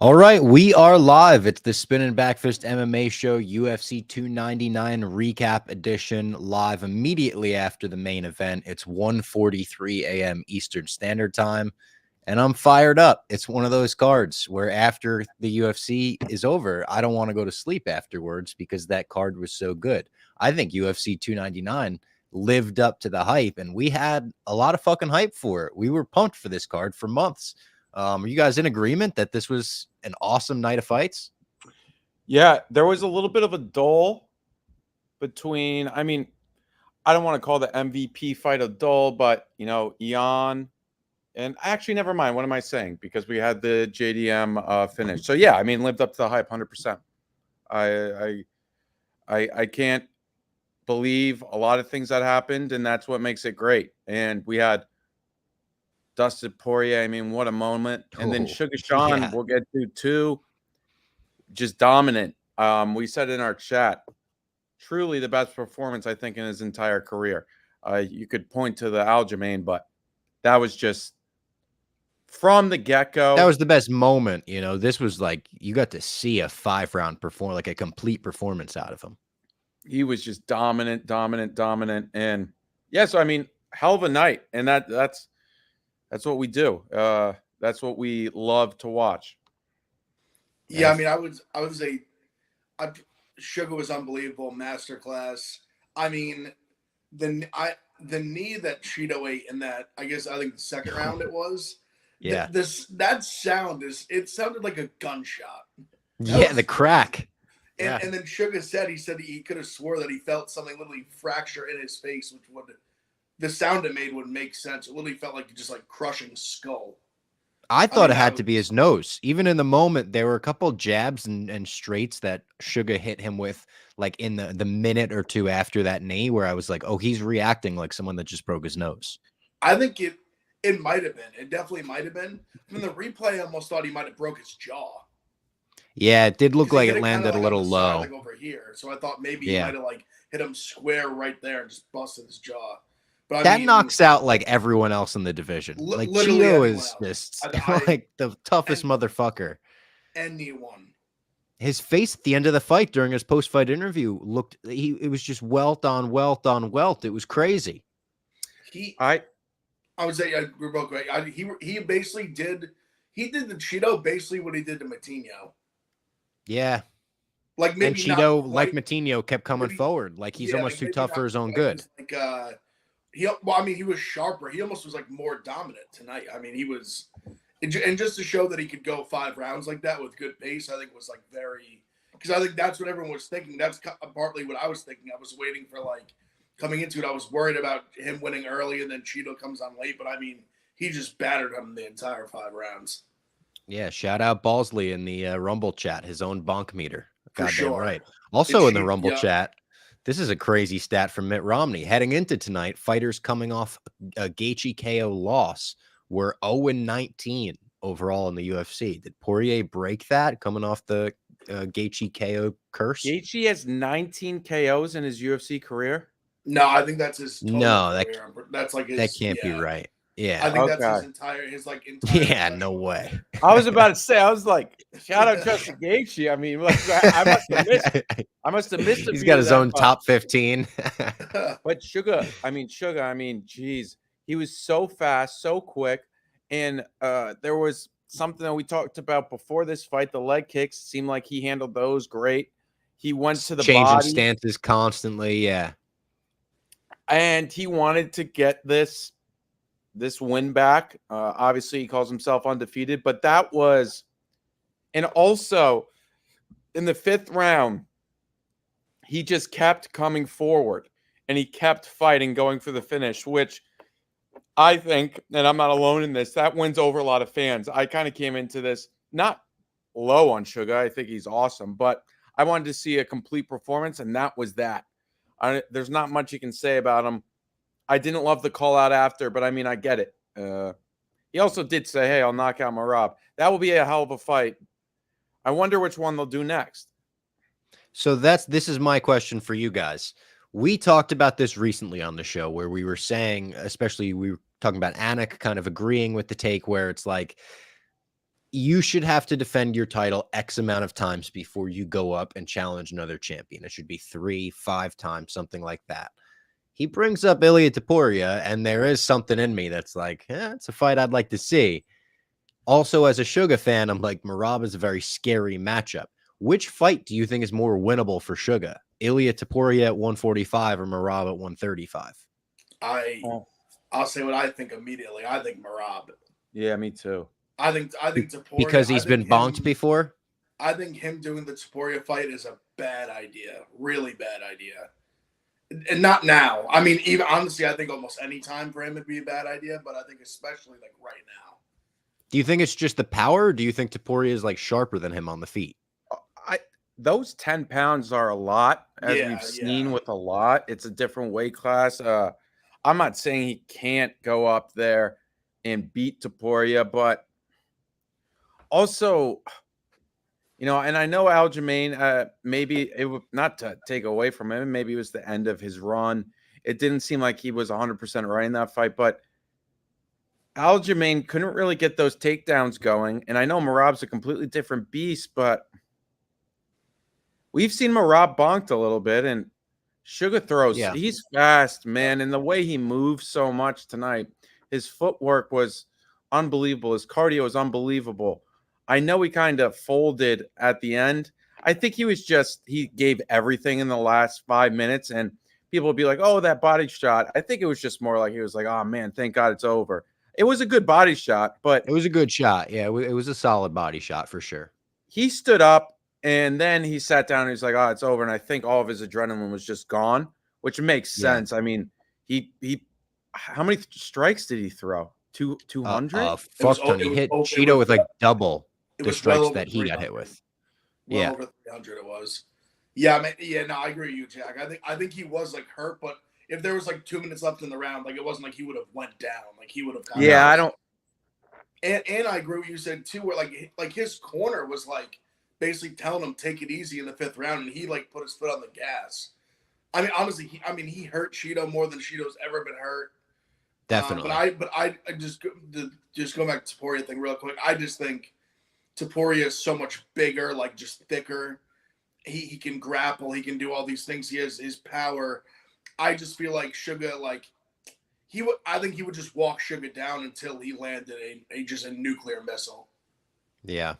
All right, we are live. It's the Spin and Backfist MMA show, UFC 299 recap edition, live immediately after the main event. It's 1:43 a.m. Eastern Standard Time, and I'm fired up. It's one of those cards where after the UFC is over, I don't want to go to sleep afterwards because that card was so good. I think UFC 299 lived up to the hype, and we had a lot of fucking hype for it. We were pumped for this card for months. Are you guys in agreement that this was an awesome night of fights? Yeah, there was a little bit of a dull between, I mean, I don't want to call the MVP fight a dull, but, Yan, and actually, never mind. What am I saying? Because we had the JDM finish. So, yeah, I mean, lived up to the hype 100%. I can't believe a lot of things that happened, and that's what makes it great. And we had Dustin Poirier. I mean, what a moment. And then Suga Sean, we'll get to too. Just dominant. We said in our chat, truly the best performance, I think, in his entire career. You could point to the Aljamain, but that was just from the get-go. That was the best moment. This was like you got to see a 5-round performance, like a complete performance out of him. He was just dominant. And yeah, so I mean, hell of a night. And that's what we do. That's what we love to watch. Yeah, I mean, I would say Sugar was unbelievable, masterclass. I mean, the knee that Cheeto ate in that, I think the second round it was. Yeah. That sound it sounded like a gunshot. The crack. And then Sugar said he could have swore that he felt something literally fracture in his face, which would the sound it made would make sense. It literally felt like just like crushing skull. I thought it had to be his nose. Even in the moment, there were a couple jabs and straights that Suga hit him with, like in the minute or two after that knee, where I was like, oh, he's reacting like someone that just broke his nose. I think it might have been. It definitely might have been. In the replay, I almost thought he might have broke his jaw. Yeah, it did look like it landed a little low. Like over here. So I thought maybe he might have like hit him square right there and just busted his jaw. But that knocks out like everyone else in the division. Like Cheeto is just like the toughest motherfucker. Anyone. His face at the end of the fight during his post-fight interview it was just welt on welt on welt. It was crazy. I would say we're both great. He basically did the Cheeto basically what he did to Matinho. Yeah. Like maybe and Cheeto, like Matinho, kept coming forward. Like he's almost too tough for his own good. He was sharper. He almost was like more dominant tonight. I mean, he was, and just to show that he could go 5 rounds like that with good pace, I think was like very, because I think that's what everyone was thinking. That's partly what I was thinking. I was waiting for like coming into it. I was worried about him winning early and then Cheeto comes on late. But I mean, he just battered him the entire 5 rounds. Yeah. Shout out Balsley in the Rumble chat, his own bonk meter. Goddamn sure. Right. Also in the Rumble chat. This is a crazy stat from Mitt Romney. Heading into tonight, fighters coming off a Gaethje KO loss were 0-19 overall in the UFC. Did Poirier break that coming off the Gaethje KO curse? Gaethje has 19 KOs in his UFC career? No, I think that's his total career. That's like his, that can't be right. Yeah, I think that's his entire. Yeah, no way. I was about to say, I was like, shout out Justin Gaethje. I mean, like, I must have missed. He's got his own top 15. But Suga, geez, he was so fast, so quick, and there was something that we talked about before this fight. The leg kicks seemed like he handled those great. He went to the changing stances constantly, yeah, and he wanted to get this win back. Obviously, he calls himself undefeated, but that was, and also in the 5th round, he just kept coming forward and he kept fighting, going for the finish, which I think, and I'm not alone in this, that wins over a lot of fans. I kind of came into this not low on Suga. I think he's awesome, but I wanted to see a complete performance, and that was that. There's not much you can say about him. I didn't love the call out after, but I mean, I get it. He also did say, hey, I'll knock out Marab. That will be a hell of a fight. I wonder which one they'll do next. So this is my question for you guys. We talked about this recently on the show where we were saying, especially we were talking about Anik kind of agreeing with the take where it's like, you should have to defend your title X amount of times before you go up and challenge another champion. It should be 3, 5 times, something like that. He brings up Ilia Topuria, and there is something in me that's like, it's a fight I'd like to see. Also, as a Suga fan, I'm like, Merab is a very scary matchup. Which fight do you think is more winnable for Suga? Ilia Topuria at 145 or Merab at 135? I'll say what I think immediately. I think Merab. Yeah, me too. I think Topuria, because he's been bonked before. I think him doing the Topuria fight is a bad idea, really bad idea, and not now. I mean, even honestly, I think almost any time for him would be a bad idea, but I think especially like right now. Do you think it's just the power, or do you think Topuria is like sharper than him on the feet? Those 10 pounds are a lot, as we've seen with a lot. It's a different weight class. I'm not saying he can't go up there and beat Topuria, but also, and I know Aljamain, maybe it would not to take away from him. Maybe it was the end of his run. It didn't seem like he was 100% right in that fight, but Aljamain couldn't really get those takedowns going. And I know Merab's a completely different beast, but we've seen Merab bonked a little bit, and Suga throws. Yeah. He's fast, man. And the way he moves so much tonight, his footwork was unbelievable. His cardio was unbelievable. I know he kind of folded at the end. I think he gave everything in the last 5 minutes, and people would be like, oh, that body shot. I think it was just more like he was like, oh, man, thank God it's over. It was a good body shot, but it was a good shot. Yeah, it was a solid body shot for sure. He stood up, and then he sat down, and he's like, oh, it's over. And I think all of his adrenaline was just gone, which makes sense. I mean, he how many strikes did he throw? 200? Fuck ton. He hit Cheeto with like double the strikes that he got hit with. Well over 300 it was. Yeah, I mean, I agree with you, Jack. I think he was like hurt, but if there was like 2 minutes left in the round, like it wasn't like he would have went down. Like he would have gone down. I don't. And I agree with you said too, where like his corner was like basically telling him take it easy in the 5th round, and he like put his foot on the gas. I mean, honestly, he hurt Cheeto more than Cheeto's ever been hurt. Definitely. But I just go back to Topuria thing real quick. I just think Topuria is so much bigger, like just thicker. He can grapple. He can do all these things. He has his power. I just feel like Suga, like I think he would just walk Suga down until he landed a nuclear missile. Yeah.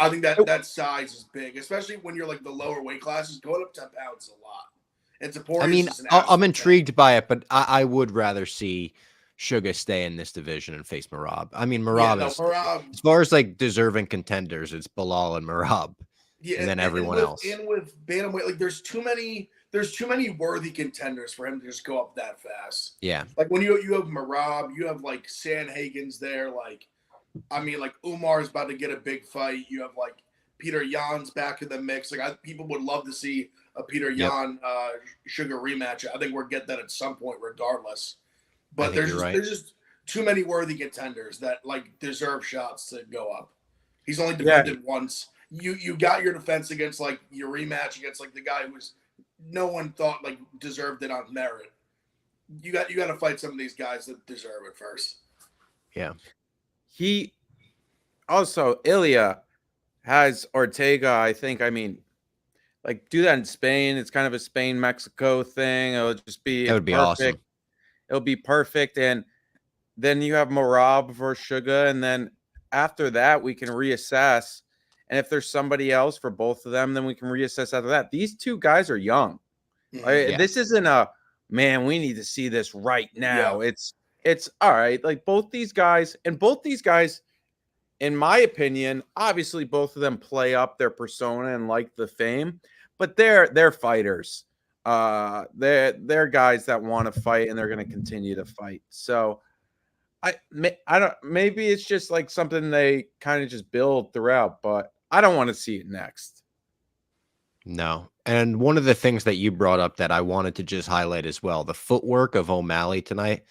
I think that size is big, especially when you're like the lower weight classes. Going up 10 pounds is a lot. And Topuria, I mean, I'm intrigued by it, but I would rather see Suga stay in this division and face Merab. I mean, Merab is, as far as like deserving contenders, it's Bilal and Merab. Yeah, and then everyone else. And with bantamweight, like there's too many worthy contenders for him to just go up that fast. Yeah. Like when you have Merab, you have like Sanhagen's there. Like, I mean, like Umar's about to get a big fight. You have like Peter Yan's back in the mix. Like people would love to see a Peter Yan Suga rematch. I think we'll get that at some point, regardless. But there's just too many worthy contenders that like deserve shots to go up. He's only defended once. You got your defense against like your rematch against like the guy who was no one thought like deserved it on merit. You got to fight some of these guys that deserve it first. Yeah. He also Ilia has Ortega, I think. I mean, like do that in Spain. It's kind of a Spain-Mexico thing. It'll just be that would be awesome. It'll be perfect. And then you have Merab versus Suga, and then after that we can reassess. And if there's somebody else for both of them, then we can reassess after that. These two guys are young. This isn't a, man, we need to see this right now. Yeah. It's all right. Like both these guys, in my opinion, obviously both of them play up their persona and like the fame, but they're fighters. They're guys that want to fight, and they're going to continue to fight. So I don't, maybe it's just like something they kind of just build throughout, but I don't want to see it next. No. And one of the things that you brought up that I wanted to just highlight as well, the footwork of O'Malley tonight,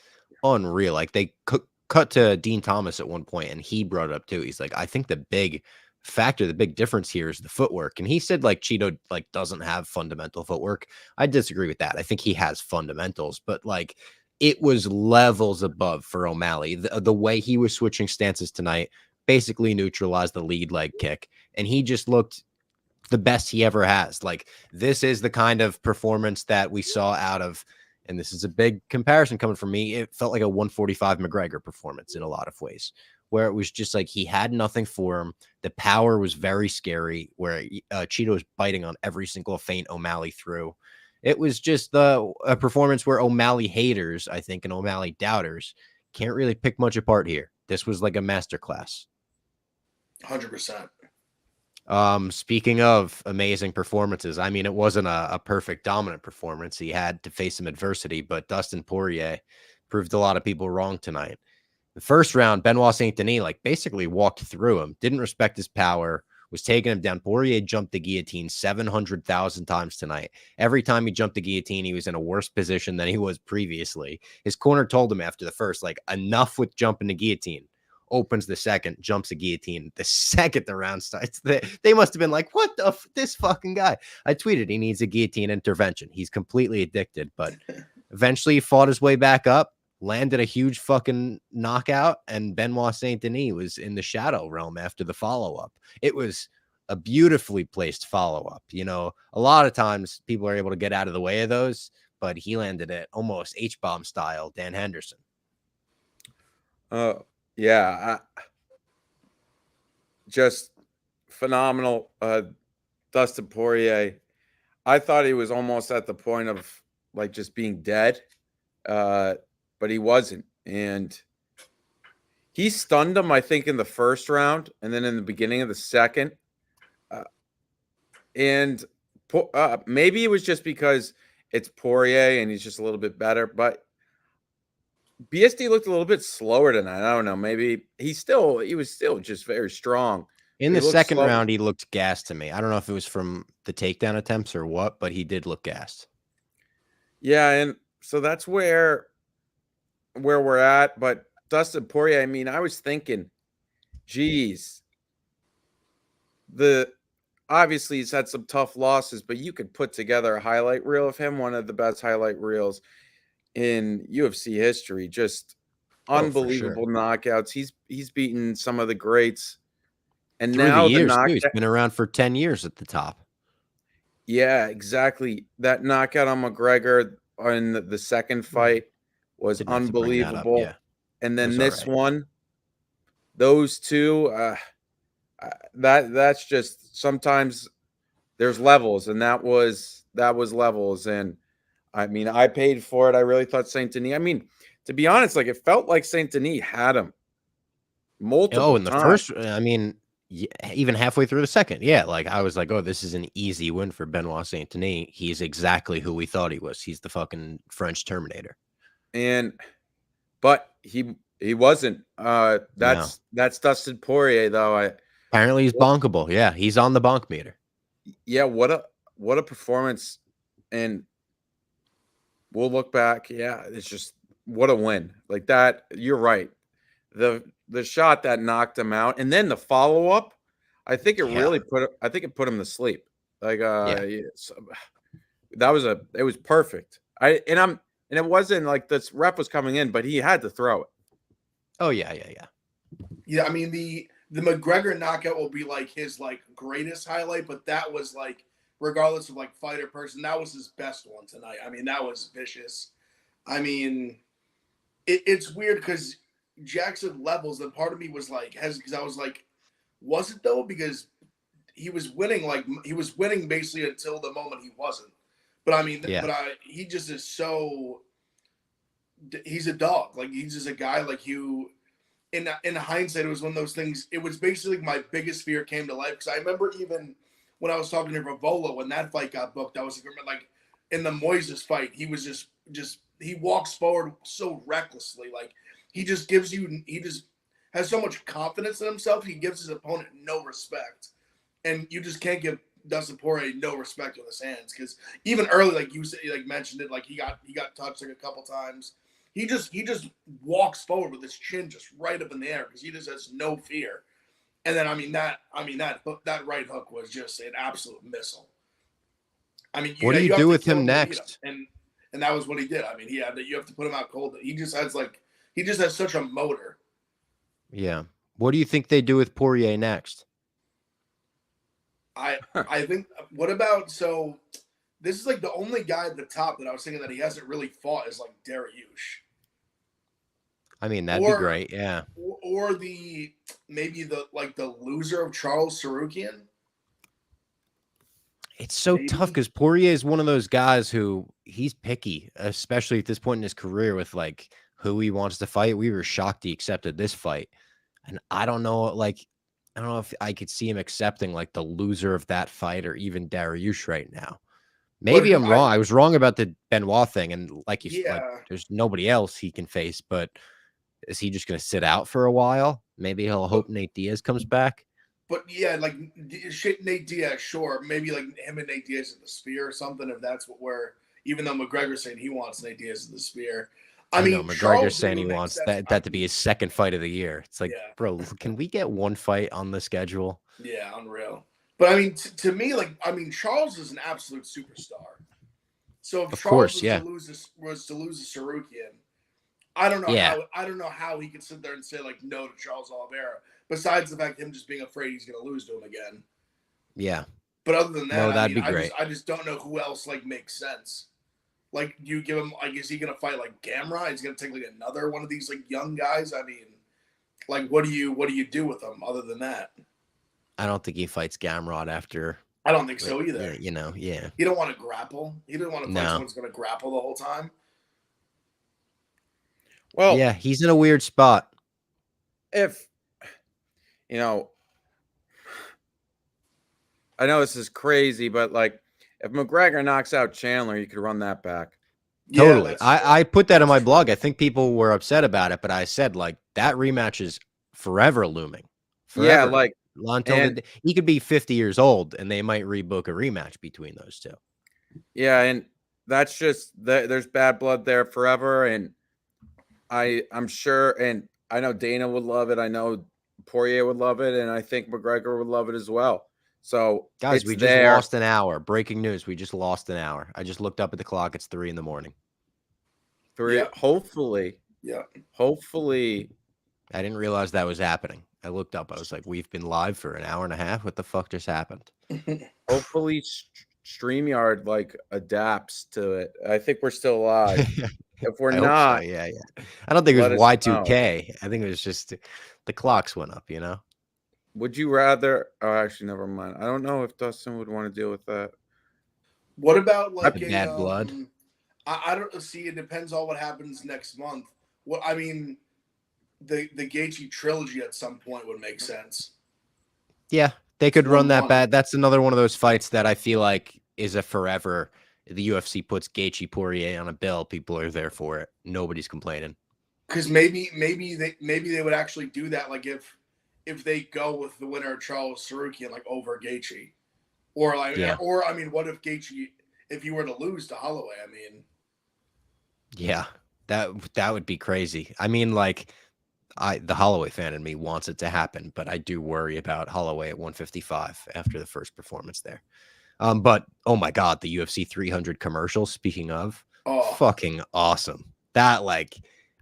unreal. Like they cut to Dean Thomas at one point, and he brought it up too. He's like, I think the big factor, the big difference here is the footwork. And he said like Cheeto like doesn't have fundamental footwork. I disagree with that. I think he has fundamentals, but like it was levels above for O'Malley. The way he was switching stances tonight, basically neutralized the lead leg kick. And he just looked the best he ever has. Like, this is the kind of performance that we saw out of, and this is a big comparison coming from me, it felt like a 145 McGregor performance in a lot of ways, where it was just like he had nothing for him. The power was very scary, where Cheeto was biting on every single feint O'Malley threw. It was just a performance where O'Malley haters, I think, and O'Malley doubters can't really pick much apart here. This was like a masterclass. 100%. Speaking of amazing performances, I mean, it wasn't a perfect dominant performance. He had to face some adversity, but Dustin Poirier proved a lot of people wrong tonight. The first round, Benoit Saint Denis like basically walked through him, didn't respect his power, was taking him down. Poirier jumped the guillotine 700,000 times tonight. Every time he jumped the guillotine, he was in a worse position than he was previously. His corner told him after the first, like, enough with jumping the guillotine. Opens the second, jumps a guillotine. The second the round starts, they must have been like, what the this fucking guy? I tweeted he needs a guillotine intervention. He's completely addicted, but eventually he fought his way back up, landed a huge fucking knockout, and Benoit Saint Denis was in the shadow realm after the follow-up. It was a beautifully placed follow-up. You know, a lot of times people are able to get out of the way of those, but he landed it almost H-bomb style, Dan Henderson. Yeah, just phenomenal. Dustin Poirier, I thought he was almost at the point of like just being dead, but he wasn't. And he stunned him, I think, in the first round and then in the beginning of the second. And maybe it was just because it's Poirier and he's just a little bit better, but BSD looked a little bit slower tonight. I don't know. Maybe he was still just very strong. In the second round, he looked gassed to me. I don't know if it was from the takedown attempts or what, but he did look gassed. Yeah, and so that's where we're at. But Dustin Poirier, I mean, I was thinking, geez, obviously he's had some tough losses, but you could put together a highlight reel of him, one of the best highlight reels in UFC history. Just unbelievable knockouts. He's beaten some of the greats, and through now the years too. He's been around for 10 years at the top. Yeah, exactly. That knockout on McGregor in the second fight was unbelievable. Yeah. And then this one, those two, that's just sometimes there's levels, and that was levels. And I mean, I paid for it. I really thought Saint Denis. I mean, to be honest, like it felt like Saint Denis had him multiple in the first. I mean, even halfway through the second, yeah. Like I was like, oh, this is an easy win for Benoit Saint Denis. He's exactly who we thought he was. He's the fucking French Terminator. But he wasn't. That's Dustin Poirier though. Apparently he's bonkable. Yeah, he's on the bonk meter. Yeah, what a performance. And we'll look back. Yeah, it's just what a win. Like that, you're right. The shot that knocked him out, and then the follow-up, I think it really put him to sleep. Like it was perfect. And it wasn't like this rep was coming in, but he had to throw it. Oh yeah. Yeah, I mean the McGregor knockout will be like his like greatest highlight, but that was like, regardless of like fighter person, that was his best one tonight. I mean, that was vicious. I mean, it's weird because Jackson levels, and part of me was like, because I was like, was it though? Because he was winning basically until the moment he wasn't. But I mean, he just is so. He's a dog. Like he's just a guy like you. In hindsight, it was one of those things. It was basically my biggest fear came to life, because I remember even when I was talking to Rivola when that fight got booked, I was like in the Moises fight, he was just he walks forward so recklessly, like he just has so much confidence in himself. He gives his opponent no respect, and you just can't give Dustin Poirier no respect with his hands, because even early, like you said, like mentioned it, like he got touched like a couple times. He just walks forward with his chin just right up in the air because he just has no fear. And then that right hook was just an absolute missile. I mean, what do you do with him next? And that was what he did. I mean, you have to put him out cold. He just has such a motor. Yeah. What do you think they do with Poirier next? I think. What about so? This is like the only guy at the top that I was thinking that he hasn't really fought is like Dariush. I mean, that'd be great. Yeah. Or the maybe the loser of Charles Sarukian. It's so tough because Poirier is one of those guys who he's picky, especially at this point in his career with like who he wants to fight. We were shocked he accepted this fight. And I don't know, I don't know if I could see him accepting like the loser of that fight or even Dariush right now. Maybe I'm wrong. I was wrong about the Benoit thing. And like you said, there's nobody else he can face, but is he just going to sit out for a while? Maybe he'll hope Nate Diaz comes back. But yeah, like shit, Nate Diaz, sure. Maybe like him and Nate Diaz at the Spear or something. If that's what we're, even though McGregor's saying he wants Nate Diaz at the Spear. I mean, McGregor's saying he wants that to be his second fight of the year. It's like, bro, can we get one fight on the schedule? Yeah, unreal. But I mean, to me, like, I mean, Charles is an absolute superstar. So if Charles was to lose a Sarukian, I don't know how he could sit there and say like no to Charles Oliveira. Besides the fact of him just being afraid he's going to lose to him again. Yeah. But other than that, that'd be great. I just don't know who else like makes sense. Like, you give him like, is he going to fight like Gamrot? He's going to take like another one of these like young guys. I mean, like, what do you do with them other than that? I don't think he fights Gamrot after. I don't think so either. You know, yeah. He don't want to grapple. He didn't want to fight someone who's going to grapple the whole time. Well, yeah, he's in a weird spot. If you know, I know this is crazy, but like if McGregor knocks out Chandler, you could run that back. Totally. I put that in my blog. I think people were upset about it, but I said like that rematch is forever looming. Forever. Yeah, like he could be 50 years old and they might rebook a rematch between those two. Yeah, and that's just there's bad blood there forever, and I'm sure, and I know Dana would love it. I know Poirier would love it, and I think McGregor would love it as well. So, guys, we just lost an hour. Breaking news: we just lost an hour. I just looked up at the clock. It's 3 a.m. 3. Yeah. Hopefully. Yeah. Hopefully. I didn't realize that was happening. I looked up. I was like, we've been live for an hour and a half. What the fuck just happened? Hopefully, StreamYard like adapts to it. I think we're still alive. If we're not, so. Yeah. I don't think it was Y2K. I think it was just the clocks went up, you know? Would you rather? Oh, actually, never mind. I don't know if Dustin would want to deal with that. What about like bad blood? I don't see. It depends on what happens next month. What I mean, the Gaethje trilogy at some point would make sense. Yeah, they could run that bad. That's another one of those fights that I feel like is a forever. The UFC puts Gaethje Poirier on a bill. People are there for it. Nobody's complaining. Because maybe they would actually do that. Like if they go with the winner of Charles Sarukian like over Gaethje, or like or I mean, what if Gaethje if you were to lose to Holloway? I mean, yeah, that would be crazy. I mean, like the Holloway fan in me wants it to happen, but I do worry about Holloway at 155 after the first performance there. But oh my God, the UFC 300 commercial. Speaking of, fucking awesome. That like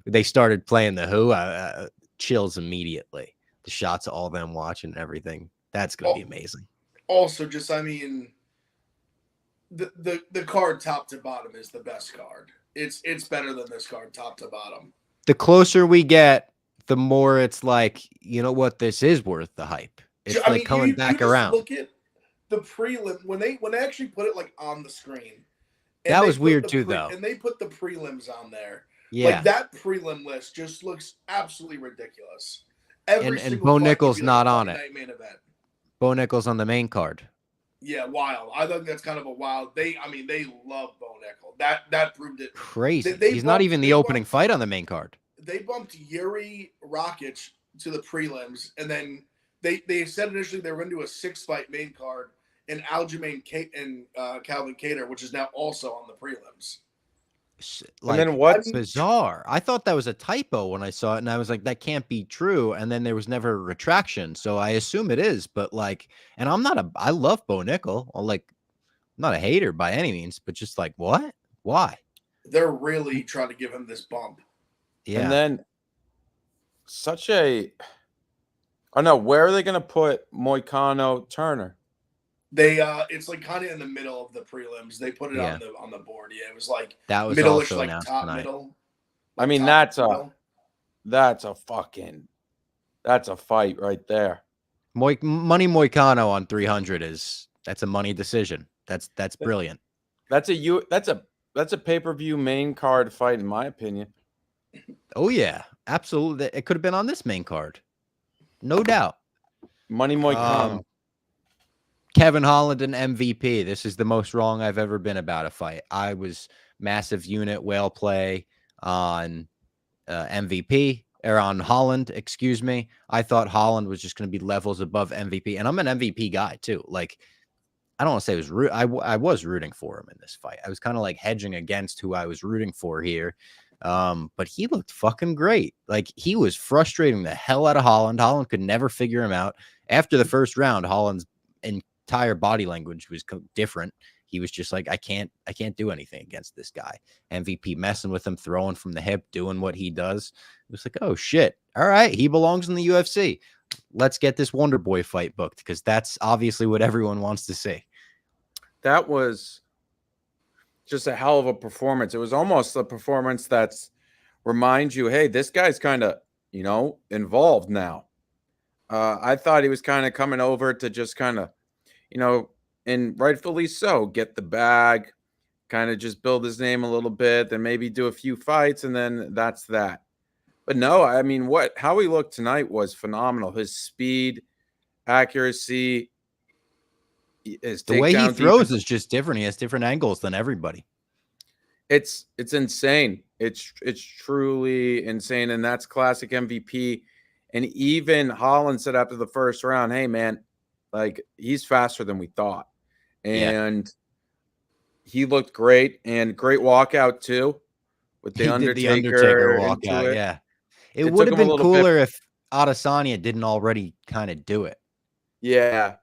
they started playing the Who, chills immediately. The shots of all them watching and everything. That's gonna be amazing. Also, just I mean, the card top to bottom is the best card. It's better than this card top to bottom. The closer we get, the more it's like, you know what, this is worth the hype. It's coming back around. Look at the prelim when they actually put it like on the screen. That was weird too, though. And they put the prelims on there. Yeah, like that prelim list just looks absolutely ridiculous. And Bo Nickel's not on it. Main event. Bo Nickel's on the main card. Yeah, wild. I think that's kind of a wild. They love Bo Nickel. That proved it. Crazy. He's not even the opening fight on the main card. They bumped Yuri Rakic to the prelims, and then they said initially they were going to do a 6-fight main card, and Aljamain and Calvin Kattar, which is now also on the prelims. Like, and then what's bizarre? I thought that was a typo when I saw it, and I was like, that can't be true. And then there was never a retraction, so I assume it is. But like, and I love Bo Nickel. I'm like, not a hater by any means, but just like, what? Why? They're really trying to give him this bump. Yeah. And then such a Oh no, where are they gonna put Moicano Turner? They it's like kind of in the middle of the prelims. They put it Yeah. on the board. Yeah, it was like That was middle-ish, also like announced top tonight. middle. I like mean, top that's middle. a fight right there. Money Moicano on 300 that's a money decision. That's brilliant. That's a pay-per-view main card fight, in my opinion. Oh yeah, absolutely. It could have been on this main card, no doubt. Money Moicano. Kevin Holland and MVP. This is the most wrong I've ever been about a fight. I was massive unit whale play on MVP or on Holland, excuse me. I thought Holland was just going to be levels above MVP, and I'm an MVP guy too. Like, I don't want to say it was I was rooting for him in this fight. I was kind of like hedging against who I was rooting for here. But he looked fucking great. Like, he was frustrating the hell out of Holland. Holland could never figure him out. After the first round, Holland's entire body language was different. He was just like, I can't do anything against this guy. MVP messing with him, throwing from the hip, doing what he does. It was like, oh shit. All right, he belongs in the UFC. Let's get this Wonder Boy fight booked, because that's obviously what everyone wants to see. That was just a hell of a performance. It was almost a performance that's reminds you, hey, this guy's kind of, involved now. I thought he was kind of coming over to just kind of, and rightfully so, get the bag, kind of just build his name a little bit, then maybe do a few fights, and then that's that. But no, I mean, how he looked tonight was phenomenal. His speed, accuracy, the way he throws is just different. He has different angles than everybody. It's insane. It's truly insane, and that's classic MVP. And even Holland said after the first round, "Hey, man, like, he's faster than we thought," and he looked great, and great walkout too with the Undertaker walkout. Yeah, it took would have him a been little cooler if Adesanya didn't already kind of do it. Yeah.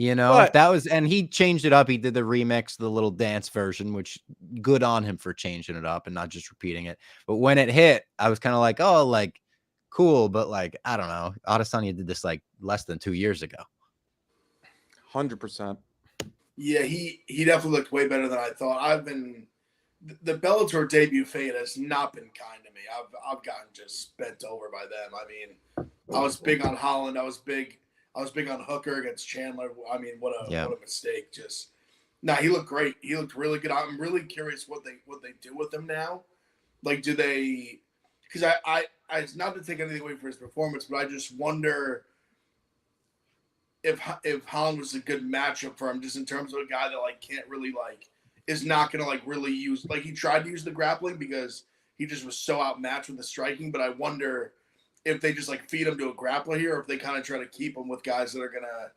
But that was, and he changed it up. He did the remix, the little dance version, which good on him for changing it up and not just repeating it. But when it hit, I was kind of like, oh, like, cool. But like, I don't know. Adesanya did this like less than 2 years ago. 100%. Yeah, he definitely looked way better than I thought. The Bellator debut fate has not been kind to me. I've gotten just bent over by them. I mean, I was big on Holland. I was big on Hooker against Chandler. I mean, what a mistake. He looked great. He looked really good. I'm really curious what they do with him now. Like, do they? Because I it's not to take anything away from his performance, but I just wonder if Holland was a good matchup for him, just in terms of a guy that like can't really like is not going to like really use, like, he tried to use the grappling because he just was so outmatched with the striking. But I wonder if they just like feed him to a grappler here, or if they kind of try to keep him with guys that are going to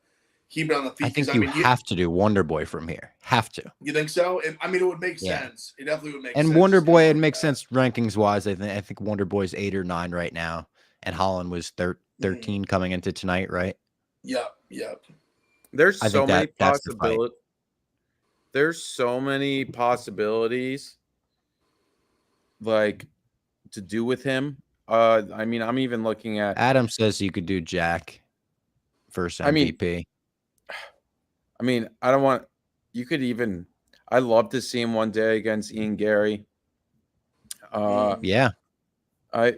keep it on the feet. I think you have to do Wonder Boy from here. Have to. You think so? It would make sense. It definitely would make sense. And Wonder Boy, it makes sense rankings wise. I think Wonder Boy's 8 or 9 right now, and Holland was 13 coming into tonight, right? Yep. There's so many possibilities. There's so many possibilities, like, to do with him. I mean, I'm even looking at. Adam says you could do Jack first MVP. I mean, I don't want. You could even. I'd love to see him one day against Ian Gary. Yeah. I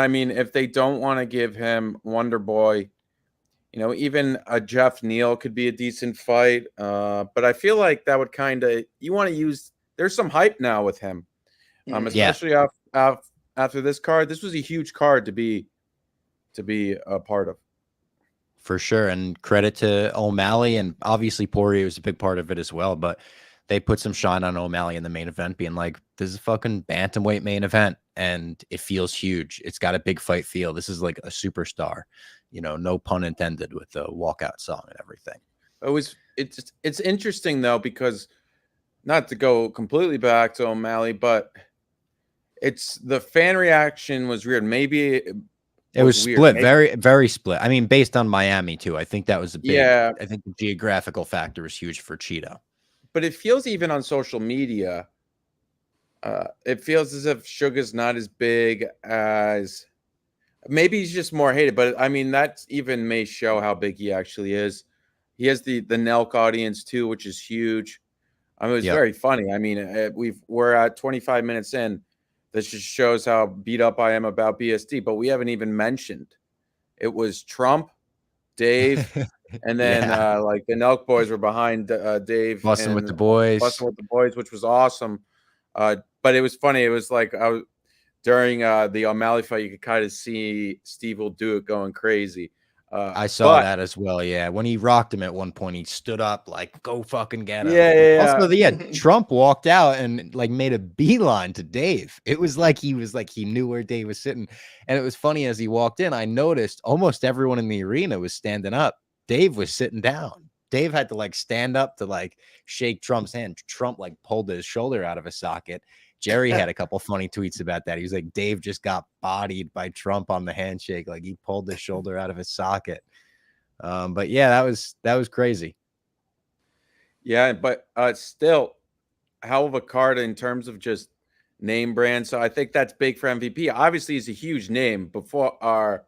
mean, if they don't want to give him Wonder Boy, even a Jeff Neal could be a decent fight. But I feel like that would kind of, you want to use, there's some hype now with him. Especially after this card. This was a huge card to be a part of. For sure. And credit to O'Malley, and obviously Poirier was a big part of it as well, but they put some shine on O'Malley in the main event, being like, this is a fucking bantamweight main event, and it feels huge. It's got a big fight feel. This is like a superstar, no pun intended with the walkout song and everything. It's interesting though, because not to go completely back to O'Malley, but it's the fan reaction was weird. Maybe it was split, very, very split. I mean, based on Miami too. I think that was a big. Yeah. I think the geographical factor is huge for Cheeto. But it feels even on social media, it feels as if Suga's not as big as Maybe he's just more hated, but I mean that even may show how big he actually is. He has the Nelk audience too, which is huge. I mean, it was Yep. very funny. I mean, we're at 25 minutes in. This just shows how beat up I am about BSD, but we haven't even mentioned it was Trump, Dave, and then Yeah. like the Nelk boys were behind Dave Busting with and the boys. Busting with the boys, which was awesome. But it was funny. It was like I was during the O'Malley fight, you could kind of see Steve will do it going crazy. I saw But that as well. Yeah. When he rocked him at one point, he stood up like, go fucking get him. yeah. Also, yeah, Trump walked out and like made a beeline to Dave. It was like he knew where Dave was sitting. And it was funny as he walked in, I noticed almost everyone in the arena was standing up. Dave was sitting down. Dave had to like stand up to like shake Trump's hand. Trump like pulled his shoulder out of his socket. Jerry had a couple funny tweets about that. He was like, Dave just got bodied by Trump on the handshake. Like he pulled his shoulder out of his socket. But yeah, that was crazy. Yeah, but still, hell of a card in terms of just name brand. So I think that's big for MVP. Obviously, he's a huge name before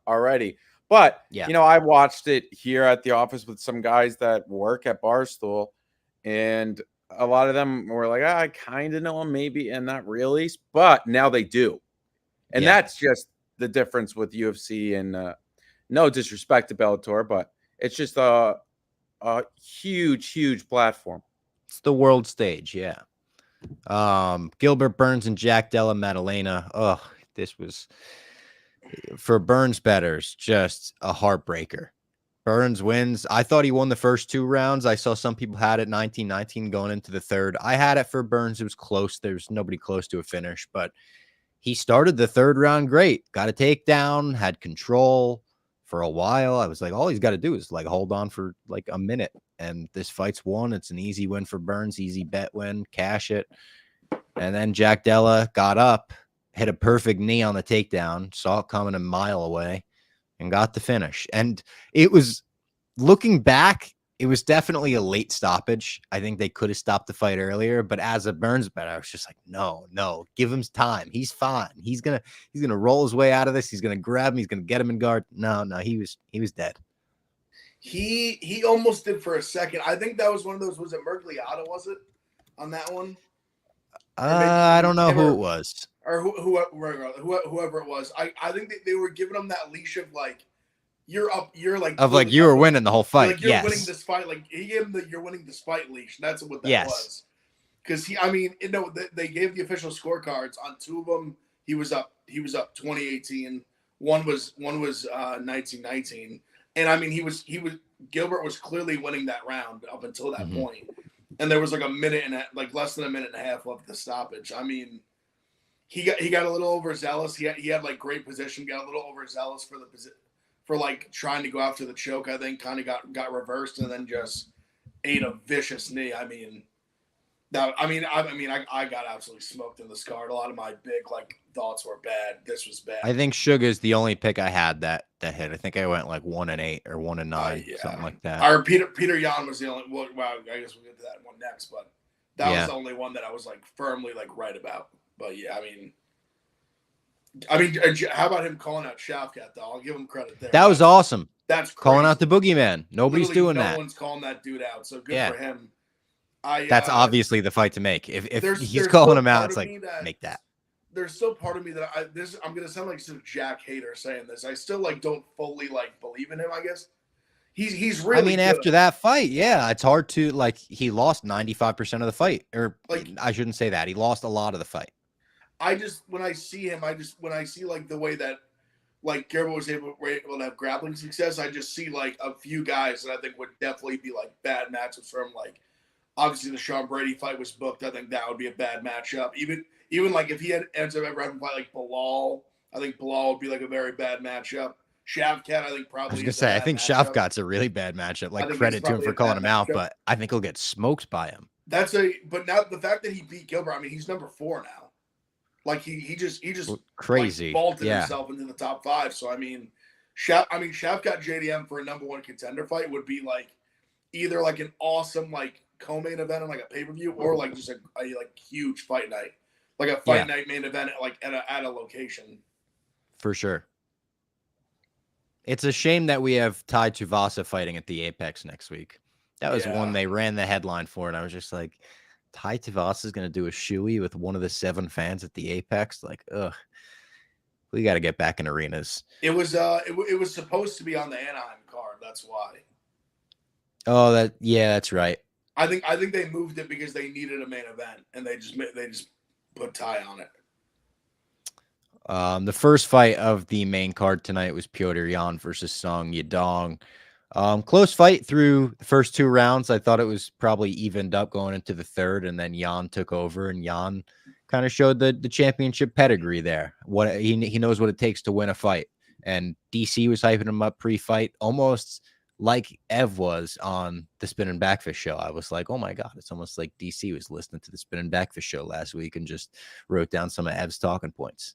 already. But Yeah. you know, I watched it here at the office with some guys that work at Barstool, and a lot of them were like, I kind of know him, maybe, and not really, but now they do. And Yeah. that's just the difference with UFC. And no disrespect to Bellator, but it's just a huge platform. It's the world stage. Yeah. Gilbert Burns and Jack Della Maddalena. Oh, this was for Burns bettors just a heartbreaker. Burns wins. I thought he won the first 2 rounds. I saw some people had it 19-19 going into the third. I had it for Burns. It was close. There was nobody close to a finish, but he started the third round great. Got a takedown, had control for a while. I was like, all he's got to do is like hold on for like a minute. And this fight's won. It's an easy win for Burns. Easy bet win. Cash it. And then Jack Della got up, hit a perfect knee on the takedown, saw it coming a mile away, and got the finish. And it was, looking back, it was definitely a late stoppage. I think they could have stopped the fight earlier, but as a Burns bet, I was just like, no, give him time. He's fine. He's gonna roll his way out of this. He's gonna grab him. He's gonna get him in guard. No, he was dead. He almost did for a second. I think that was one of those. Was it Mergliata? Was it on that one? I don't know who it was. Or whoever it was. I think they were giving him that leash of like, you're up, you're like of like you were winning the whole fight. Like you're winning this fight. Like he gave him the you're winning this fight leash. That's what that was. Because they gave the official scorecards on 2 of them. He was up 2018. One was 1919. And I mean he was Gilbert was clearly winning that round up until that point. And there was like less than a minute and a half left of the stoppage. I mean, he got a little overzealous. He had like great position, got a little overzealous for like trying to go after the choke. I think kind of got reversed and then just ate a vicious knee. I got absolutely smoked in this card. A lot of my big like thoughts were bad. This was bad. I think Suga is the only pick I had that hit. I think I went like 1-8 or 1-9, something like that. Our Peter Yan was the only. Well, I guess we'll get to that one next, but that was the only one that I was like firmly like right about. But yeah, I mean, how about him calling out Shavkat though? I'll give him credit there. That was awesome. That's crazy. Calling out the boogeyman. Nobody's doing that. No one's calling that dude out. So good for him. That's obviously the fight to make. If he's calling him out, it's like make that. There's still part of me that I'm gonna sound like some Jack hater saying this. I still like don't fully like believe in him. I guess he's really. I mean, good. After that fight, yeah, it's hard to like. He lost 95% of the fight, or like I shouldn't say that. He lost a lot of the fight. When I see him, when I see like the way that like Gilbert was able to have grappling success, I just see like a few guys that I think would definitely be like bad matchups for him. Like obviously the Sean Brady fight was booked. I think that would be a bad matchup. Even like if he ends up ever having a fight like Bilal, I think Bilal would be like a very bad matchup. Shavkat, I think probably. I was gonna say, I think Shavkat's a really bad matchup. Like credit to him for calling him out, but I think he'll get smoked by him. But now the fact that he beat Gilbert, I mean, he's number 4 now. Like he just crazy like, vaulted himself into the top 5. So I mean, Shavkat JDM for a number 1 contender fight would be like either like an awesome like co-main event on like a pay-per-view or like just a like huge fight night. Like a fight night main event at a location. For sure. It's a shame that we have Ty Tuivasa fighting at the Apex next week. That was one they ran the headline for, and I was just like, Ty Tuivasa is going to do a shoey with one of the 7 fans at the Apex. Like, ugh, we got to get back in arenas. It was supposed to be on the Anaheim card. That's why. Oh, that's right. I think they moved it because they needed a main event, and they just put Ty on it. The first fight of the main card tonight was Petr Yan versus Song Yadong. Close fight through the first 2 rounds. I thought it was probably evened up going into the third, and then Yan took over, and Yan kind of showed the championship pedigree there. What he knows what it takes to win a fight. And DC was hyping him up pre-fight, almost like Ev was on the Spin and Backfish show. I was like, oh my God, it's almost like DC was listening to the Spin and Backfish show last week and just wrote down some of Ev's talking points.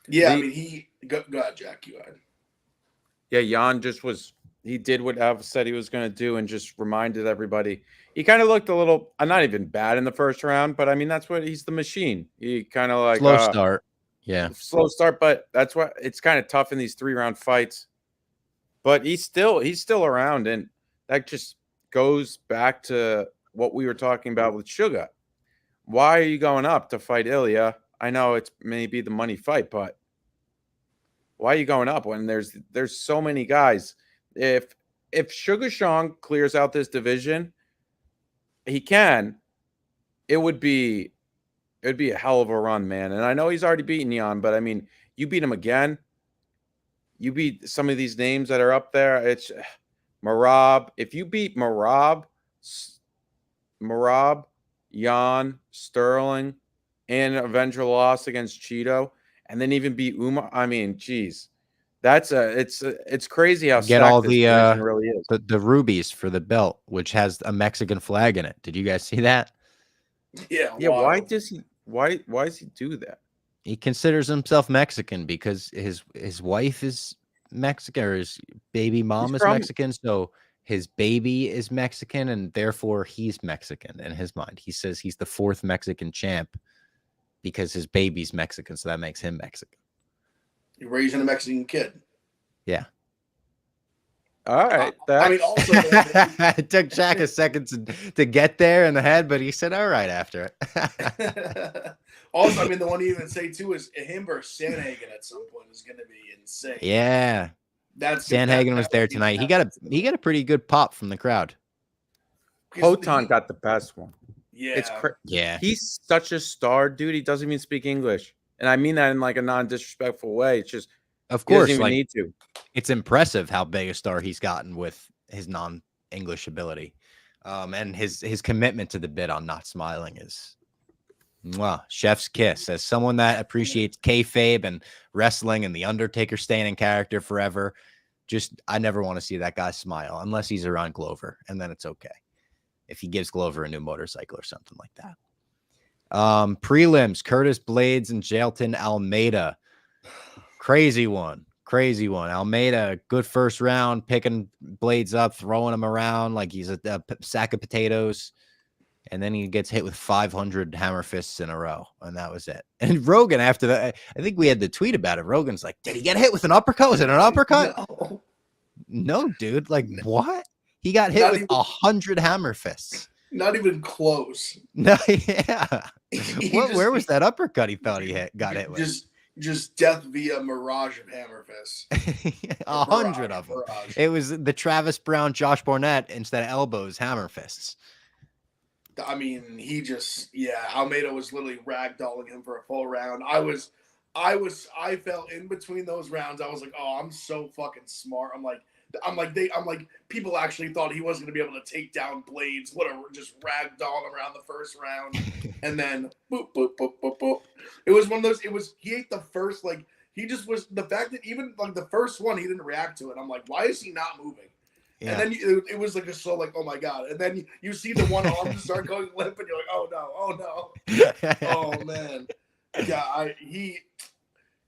Yeah, I mean, go ahead, Jack, you ahead. Yeah, Jan he did what Ev said he was going to do and just reminded everybody. He kind of looked a little, not even bad in the first round, but I mean, that's what he's the machine. He kind of like slow start. Yeah. Slow start, but that's what it's kind of tough in these 3-round fights. But he's still around, and that just goes back to what we were talking about with Suga. Why are you going up to fight Ilya? I know it's maybe the money fight, but why are you going up when there's so many guys? If Suga Sean clears out this division, he can. It would be a hell of a run, man. And I know he's already beaten Yan, but I mean, you beat him again. You beat some of these names that are up there. It's Marab. If you beat Marab, Yan, Sterling, and avenge your loss against Cheeto, and then even beat Uma, I mean, geez, it's crazy how get all the really is. The rubies for the belt, which has a Mexican flag in it. Did you guys see that? Yeah. Yeah. Why does he do that? He considers himself Mexican because his wife is Mexican, or his baby mom is Mexican. So his baby is Mexican, and therefore he's Mexican in his mind. He says he's the 4th Mexican champ because his baby's Mexican. So that makes him Mexican. You're raising a Mexican kid. Yeah. All right. I mean, also, it took Jack a second to get there in the head, but he said, all right after it. Also, I mean, the one you even say, too, is him versus Sandhagen at some point is going to be insane. Yeah. Sandhagen was there tonight. He got a pretty good pop from the crowd. Hotan got the best one. Yeah. Yeah. He's such a star, dude. He doesn't even speak English. And I mean that in like a non-disrespectful way. It's just, of course, he doesn't even need to. It's impressive how big a star he's gotten with his non-English ability. And his commitment to the bit on not smiling is chef's kiss. As someone that appreciates kayfabe and wrestling and the Undertaker staying in character forever, I never want to see that guy smile unless he's around Glover, and then it's okay if he gives Glover a new motorcycle or something like that. Prelims, Curtis Blaydes and Jailton Almeida. Crazy one. Almeida, good first round, picking Blaydes up, throwing him around like he's a sack of potatoes. And then he gets hit with 500 hammer fists in a row. And that was it. And Rogan, after that, I think we had the tweet about it. Rogan's like, did he get hit with an uppercut? Was it an uppercut? No, dude. Like, what? He got hit with 100 hammer fists. Not even close. No, yeah. Where was that uppercut he thought got hit with? Just death via mirage of hammer fists. 100 of them. It was the Travis Brown, Josh Barnett instead of elbows, hammer fists. I mean, Almeida was literally ragdolling him for a full round. I fell in between those rounds. I was like, oh, I'm so fucking smart. I'm like, people actually thought he wasn't going to be able to take down Blaydes. Whatever, just ragdoll him around the first round. And then, boop, boop, boop, boop, boop. It was one of those, he ate the first, he just was, the fact that even, the first one, he didn't react to it. I'm like, why is he not moving? Yeah. And then it was like a slow, oh my God. And then you see the one arm just start going limp, and you're like, oh no. Oh man. Yeah,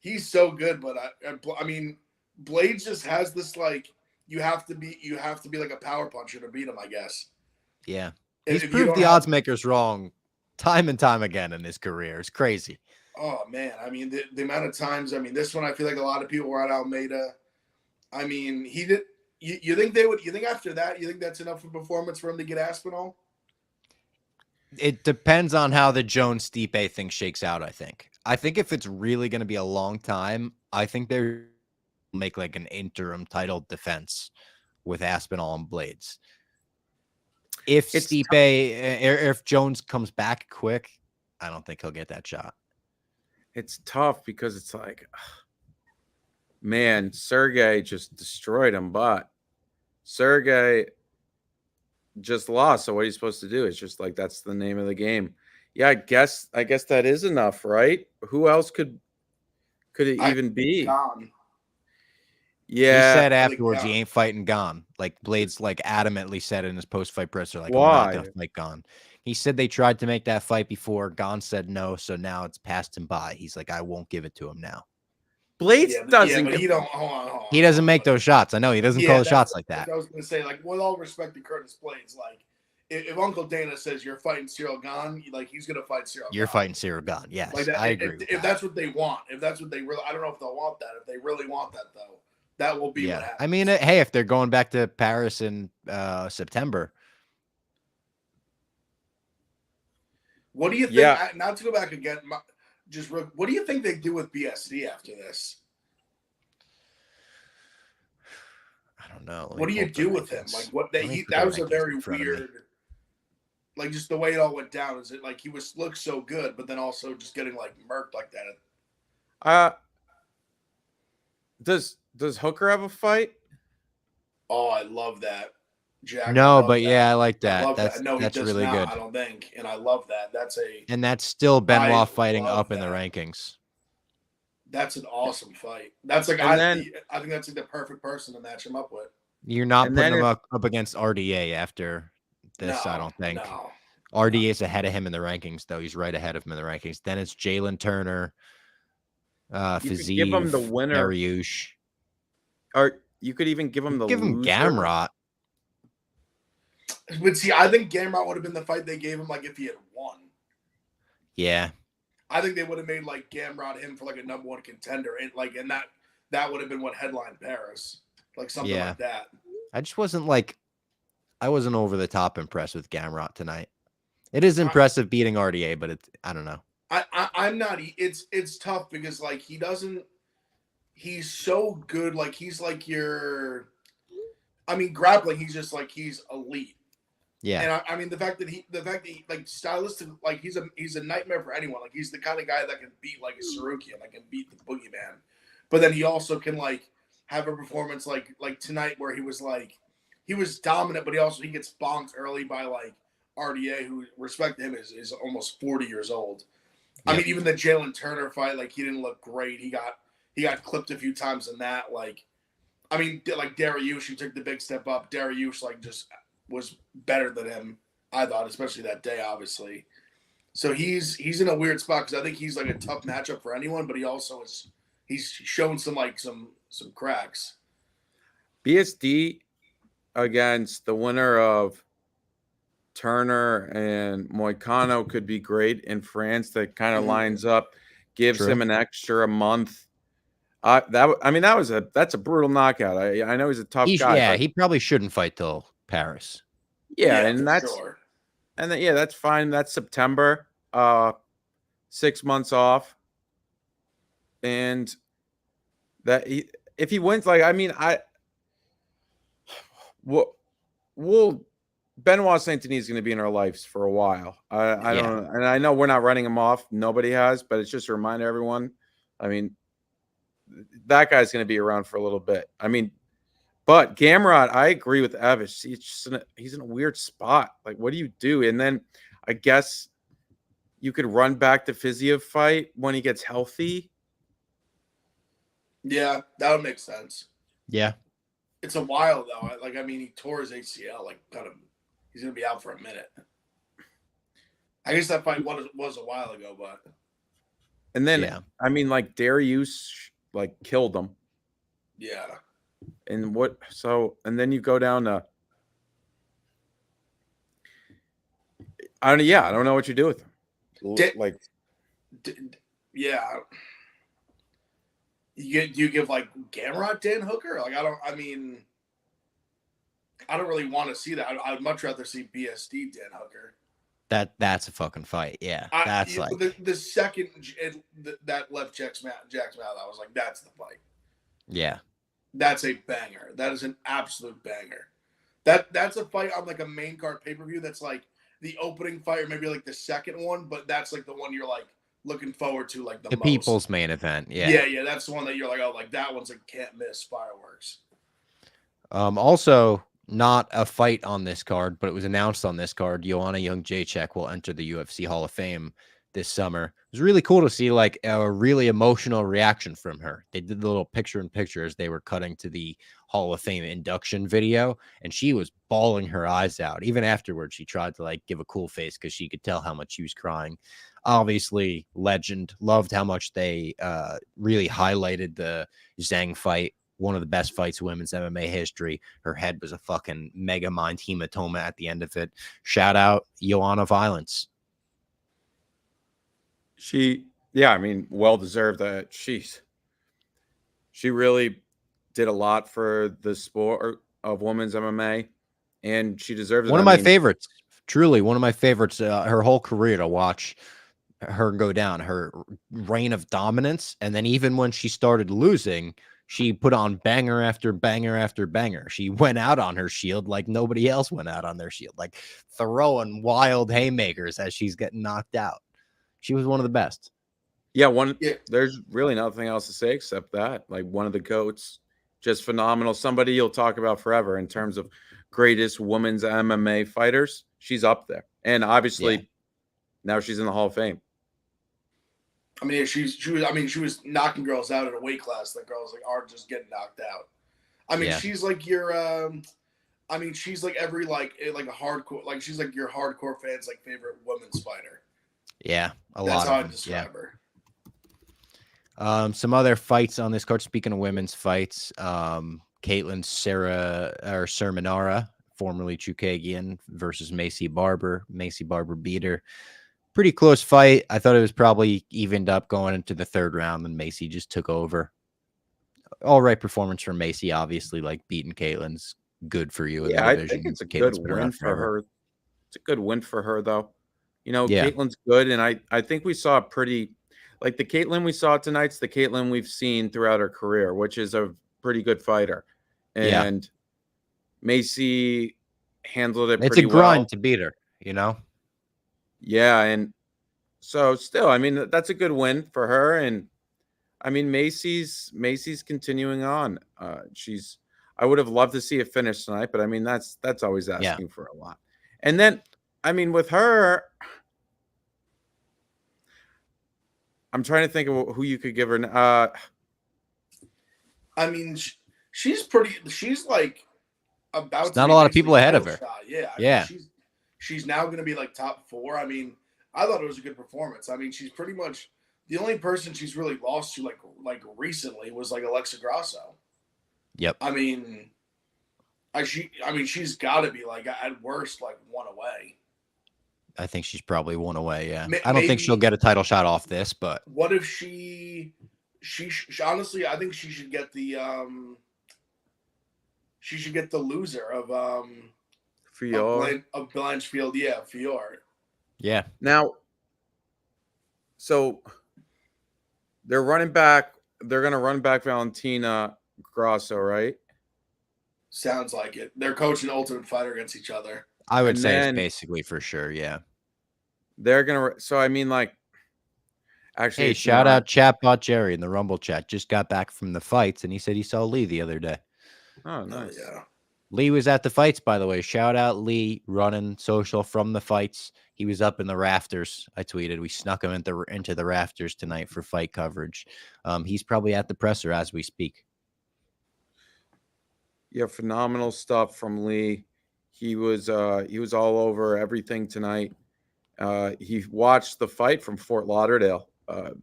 he's so good, but I mean, Blaydes just has this you have to be like a power puncher to beat him, I guess. Yeah. He's proved the odds makers wrong time and time again in his career. It's crazy. Oh man. I mean, the amount of times, this one, I feel like a lot of people were at Almeida. I mean, he did. You think they would? You think after that, you think that's enough of a performance for him to get Aspinall? It depends on how the Jones Stipe thing shakes out. I think if it's really going to be a long time, I think they're make like an interim title defense with Aspinall and Blaydes. If if Jones comes back quick, I don't think he'll get that shot. It's tough because it's like, man, Sergey just destroyed him, but Sergey just lost. So what are you supposed to do? It's just like that's the name of the game. Yeah, I guess that is enough, right? Who else could it even be? Gone. Yeah, he said afterwards he ain't fighting Gone. Like Blaydes, like adamantly said in his post-fight presser, like why? I'm not gonna fight Gone. He said they tried to make that fight before. Gone said no, so now it's passed him by. He's like, I won't give it to him now. Blaydes doesn't. But he don't. Hold on, he doesn't make those shots. I know he doesn't call the shots like that. I was going to say, like, with all respect to Curtis Blaydes, like, if Uncle Dana says you're fighting Cyril Gane, like he's going to fight Cyril. You're fighting Cyril Gane. Yes, like that, I agree. If that's what they want, if that's what they really, I don't know if they'll want that. If they really want that, though, that will be what happens. I mean, hey, if they're going back to Paris in September. What do you think? Yeah. Not to go back again, what do you think they do with BSD after this? I don't know. What do you do with him? Like what that was a very weird, like just the way it all went down. Is it like he looked so good, but then also just getting like murked like that? Does Hooker have a fight? Oh, I love that. Jack, no, but that. Yeah, I like that. That's really not, good. I don't think, and I love that. And that's still Benoit fighting up in the rankings. That's an awesome fight. That's like I think that's like the perfect person to match him up with. You're not putting him up against RDA after this, I don't think. No. RDA is ahead of him in the rankings, though. He's right ahead of him in the rankings. Then it's Jalen Turner, Fiziev, give him the winner. Dariush. Or you could even give him the give him Gamrot. But see, I think Gamrot would have been the fight they gave him, like if he had won. Yeah. I think they would have made like Gamrot him for like a #1 contender, and that would have been what headlined Paris, like something like that. I just wasn't I wasn't over the top impressed with Gamrot tonight. It is impressive beating RDA, but I don't know. I'm not. It's tough because like he's so good. Like he's like grappling. He's just like he's elite. Yeah, and I mean the fact that he like stylistic, like he's a nightmare for anyone. Like he's the kind of guy that can beat like a Sarukian, that can beat the boogeyman, but then he also can like have a performance like tonight where he was dominant, but he gets bonked early by like RDA, who respect him is almost 40 years old. Yeah. I mean, even the Jalen Turner fight, like he didn't look great. He got clipped a few times in that. Like, I mean, like Dariush, who took the big step up. Dariush like just was better than him, I thought, especially that day, obviously. So he's in a weird spot because I think he's like a tough matchup for anyone, but he's shown some cracks. BSD against the winner of Turner and Moicano could be great in France. That kind of lines up, gives him an extra month. That's a brutal knockout. I know he's a tough guy. Yeah, he probably shouldn't fight till Paris. Yeah, and that's sure. And then, that's fine. That's September. 6 months off, and that if he wins, Benoit Saint-Denis is going to be in our lives for a while. I don't, and I know we're not running him off. Nobody has, but it's just a reminder to everyone. I mean, that guy's going to be around for a little bit. I mean, but Gamrot, I agree with Evish. He's in a weird spot. Like, what do you do? And then I guess you could run back the Fiziev fight when he gets healthy. Yeah, that would make sense. Yeah. It's a while, though. He tore his ACL. He's going to be out for a minute. I guess that fight was a while ago, but. And then, Dariush, killed him. Yeah. And then you go down to. I don't know what you do with him. Yeah. Do you give like Gamrot Dan Hooker? Like I don't really want to see that. I'd much rather see BSD Dan Hooker. That's a fucking fight. Yeah, that's like the second that left Jack's mouth. I was like, that's the fight. Yeah, that's a banger. That is an absolute banger. That's a fight on like a main card pay-per-view. That's like the opening fight, or maybe like the second one, but that's like the one you're like looking forward to, like the most. people's main event. Yeah, that's the one that you're like, oh, like that one's like can't miss fireworks. Also, not a fight on this card, but it was announced on this card. Joanna Jędrzejczyk will enter the UFC Hall of Fame this summer. It was really cool to see like a really emotional reaction from her. They did the little picture-in-picture as they were cutting to the Hall of Fame induction video, and she was bawling her eyes out. Even afterwards, she tried to like give a cool face because she could tell how much she was crying. Obviously, legend. Loved how much they really highlighted the Zhang fight. One of the best fights in women's MMA history. Her head was a fucking mega mind hematoma at the end of it. Shout out Joanna Violence. I mean, well deserved. That she really did a lot for the sport of women's MMA, and she deserves it. One of my favorites, truly one of my favorites. Her whole career to watch her go down, her reign of dominance, and then even when she started losing, she put on banger after banger after banger. She went out on her shield like nobody else went out on their shield, like throwing wild haymakers as she's getting knocked out. She was one of the best. Yeah, there's really nothing else to say except that. Like one of the GOATs, just phenomenal. Somebody you'll talk about forever in terms of greatest women's MMA fighters. She's up there. And obviously now she's in the Hall of Fame. I mean, she was knocking girls out in a weight class that girls like are just getting knocked out. I mean, she's like your she's like every like a hardcore, like she's like your hardcore fans like favorite women's fighter. Yeah, That's how I describe her. Some other fights on this card. Speaking of women's fights, Caitlin Sermonara, formerly Chukagian, versus Macy Barber. Macy Barber beat her. Pretty close fight. I thought it was probably evened up going into the third round, and Macy just took over. All right performance from Macy, obviously, like beating Caitlin's good for you in the division. I think it's a good win for her. It's a good win for her, though. You know, Caitlin's good, and I think we saw a pretty, like the Caitlin we saw tonight's the Caitlin we've seen throughout her career, which is a pretty good fighter. And Macy handled it pretty well. It's a grind to beat her, you know? Yeah, and so still, I mean, that's a good win for her. And I mean, Macy's continuing on. I would have loved to see it finish tonight, but I mean, that's always asking for a lot. And then, I mean, with her, I'm trying to think of who you could give her. I mean, she's like about. There's not a lot of people ahead of her. Yeah. She's now going to be like top 4. I mean, I thought it was a good performance. I mean, she's pretty much the only person she's really lost to like recently was like Alexa Grasso. Yep. I mean, she's got to be like at worst like 1 away. I think she's probably 1 away. Yeah. I don't think she'll get a title shot off this, but what if she honestly, I think she should get the loser of Fior. Of Blanchfield, Fior. Yeah. Now, so they're running back. They're going to run back Valentina Grasso, right? Sounds like it. They're coaching Ultimate Fighter against each other. I would say it's basically for sure. Yeah. They're going to. So, I mean, like, actually, hey, shout out Chatbot Jerry in the Rumble chat. Just got back from the fights, and he said he saw Lee the other day. Oh, nice. Yeah. Lee was at the fights, by the way. Shout out Lee running social from the fights. He was up in the rafters. I tweeted we snuck him into the rafters tonight for fight coverage. He's probably at the presser as we speak. Yeah, phenomenal stuff from Lee. He was all over everything tonight. He watched the fight from Fort Lauderdale.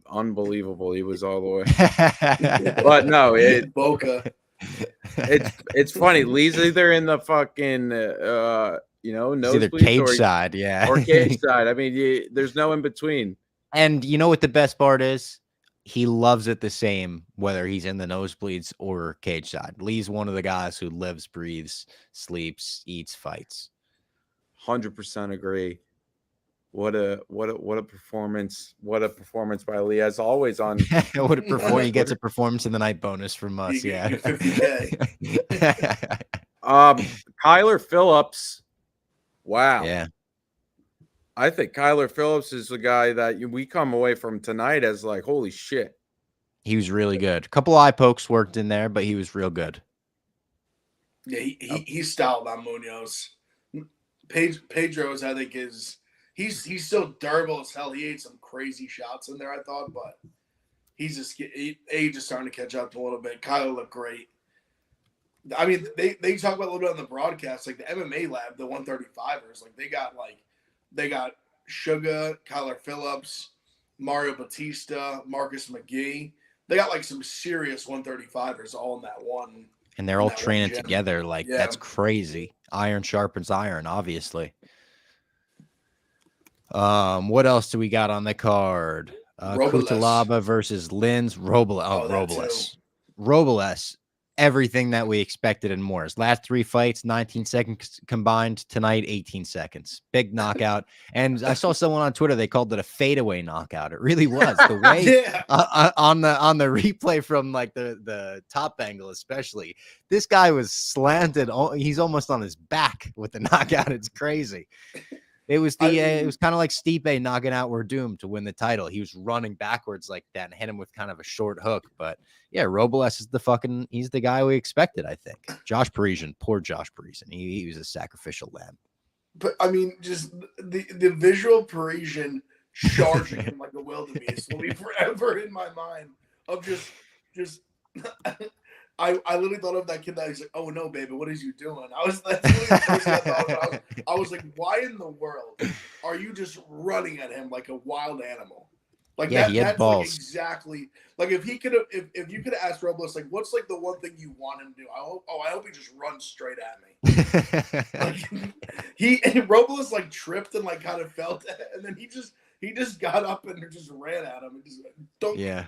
Unbelievable. He was all the way. But no, Boca. It's funny. Lee's either in the fucking either cage side, or cage side. I mean, there's no in between. And you know what the best part is? he loves it the same whether he's in the nosebleeds or cage side. Lee's one of the guys who lives, breathes, sleeps, eats, fights. 100% agree. What a performance! What a performance by Lee, as always on. What a perform! He gets a performance in the night bonus from us. You Yeah. get $50K. Kyler Phillips. Wow. Yeah. I think Kyler Phillips is the guy that we come away from tonight as like, holy shit. He was really good. A couple eye pokes worked in there, but he was real good. Yeah, he styled on Munoz. Pedro's, I think, he's still durable as hell. He ate some crazy shots in there, I thought, but he's just age is starting to catch up a little bit. Kyle looked great. I mean, they talk about a little bit on the broadcast, like the MMA lab, the 135ers, like they got Suga, Kyler Phillips, Mario Batista, Marcus McGee. They got like some serious 135ers all in that one. And they're all training together. Like, that's crazy. Iron sharpens iron, obviously. What else do we got on the card? Cutelaba versus Lins. Robles. Robles. Everything that we expected and more. His last 3 fights, 19 seconds combined. Tonight, 18 seconds. Big knockout. And I saw someone on Twitter, they called it a fadeaway knockout. It really was. The way on the replay from like the top angle, especially, this guy was slanted. He's almost on his back with the knockout. It's crazy. It was it was kind of like Stipe knocking out Werdum to win the title. He was running backwards like that and hit him with kind of a short hook. But yeah, Robles is he's the guy we expected, I think. Josh Parisian, poor Josh Parisian. He was a sacrificial lamb. But I mean, just the visual Parisian charging him like a wildebeest will be forever in my mind of just I literally thought of that kid that he's like, oh no, baby, what is you doing? That's literally the first thing I thought of. I was like, why in the world are you just running at him like a wild animal? Like yeah, he had that's balls. Like exactly like if you could have asked Robles like, what's like the one thing you want him to do? I hope he just runs straight at me. Like Robles like tripped and like kind of felt it, and then he just got up and just ran at him and just don't. Yeah.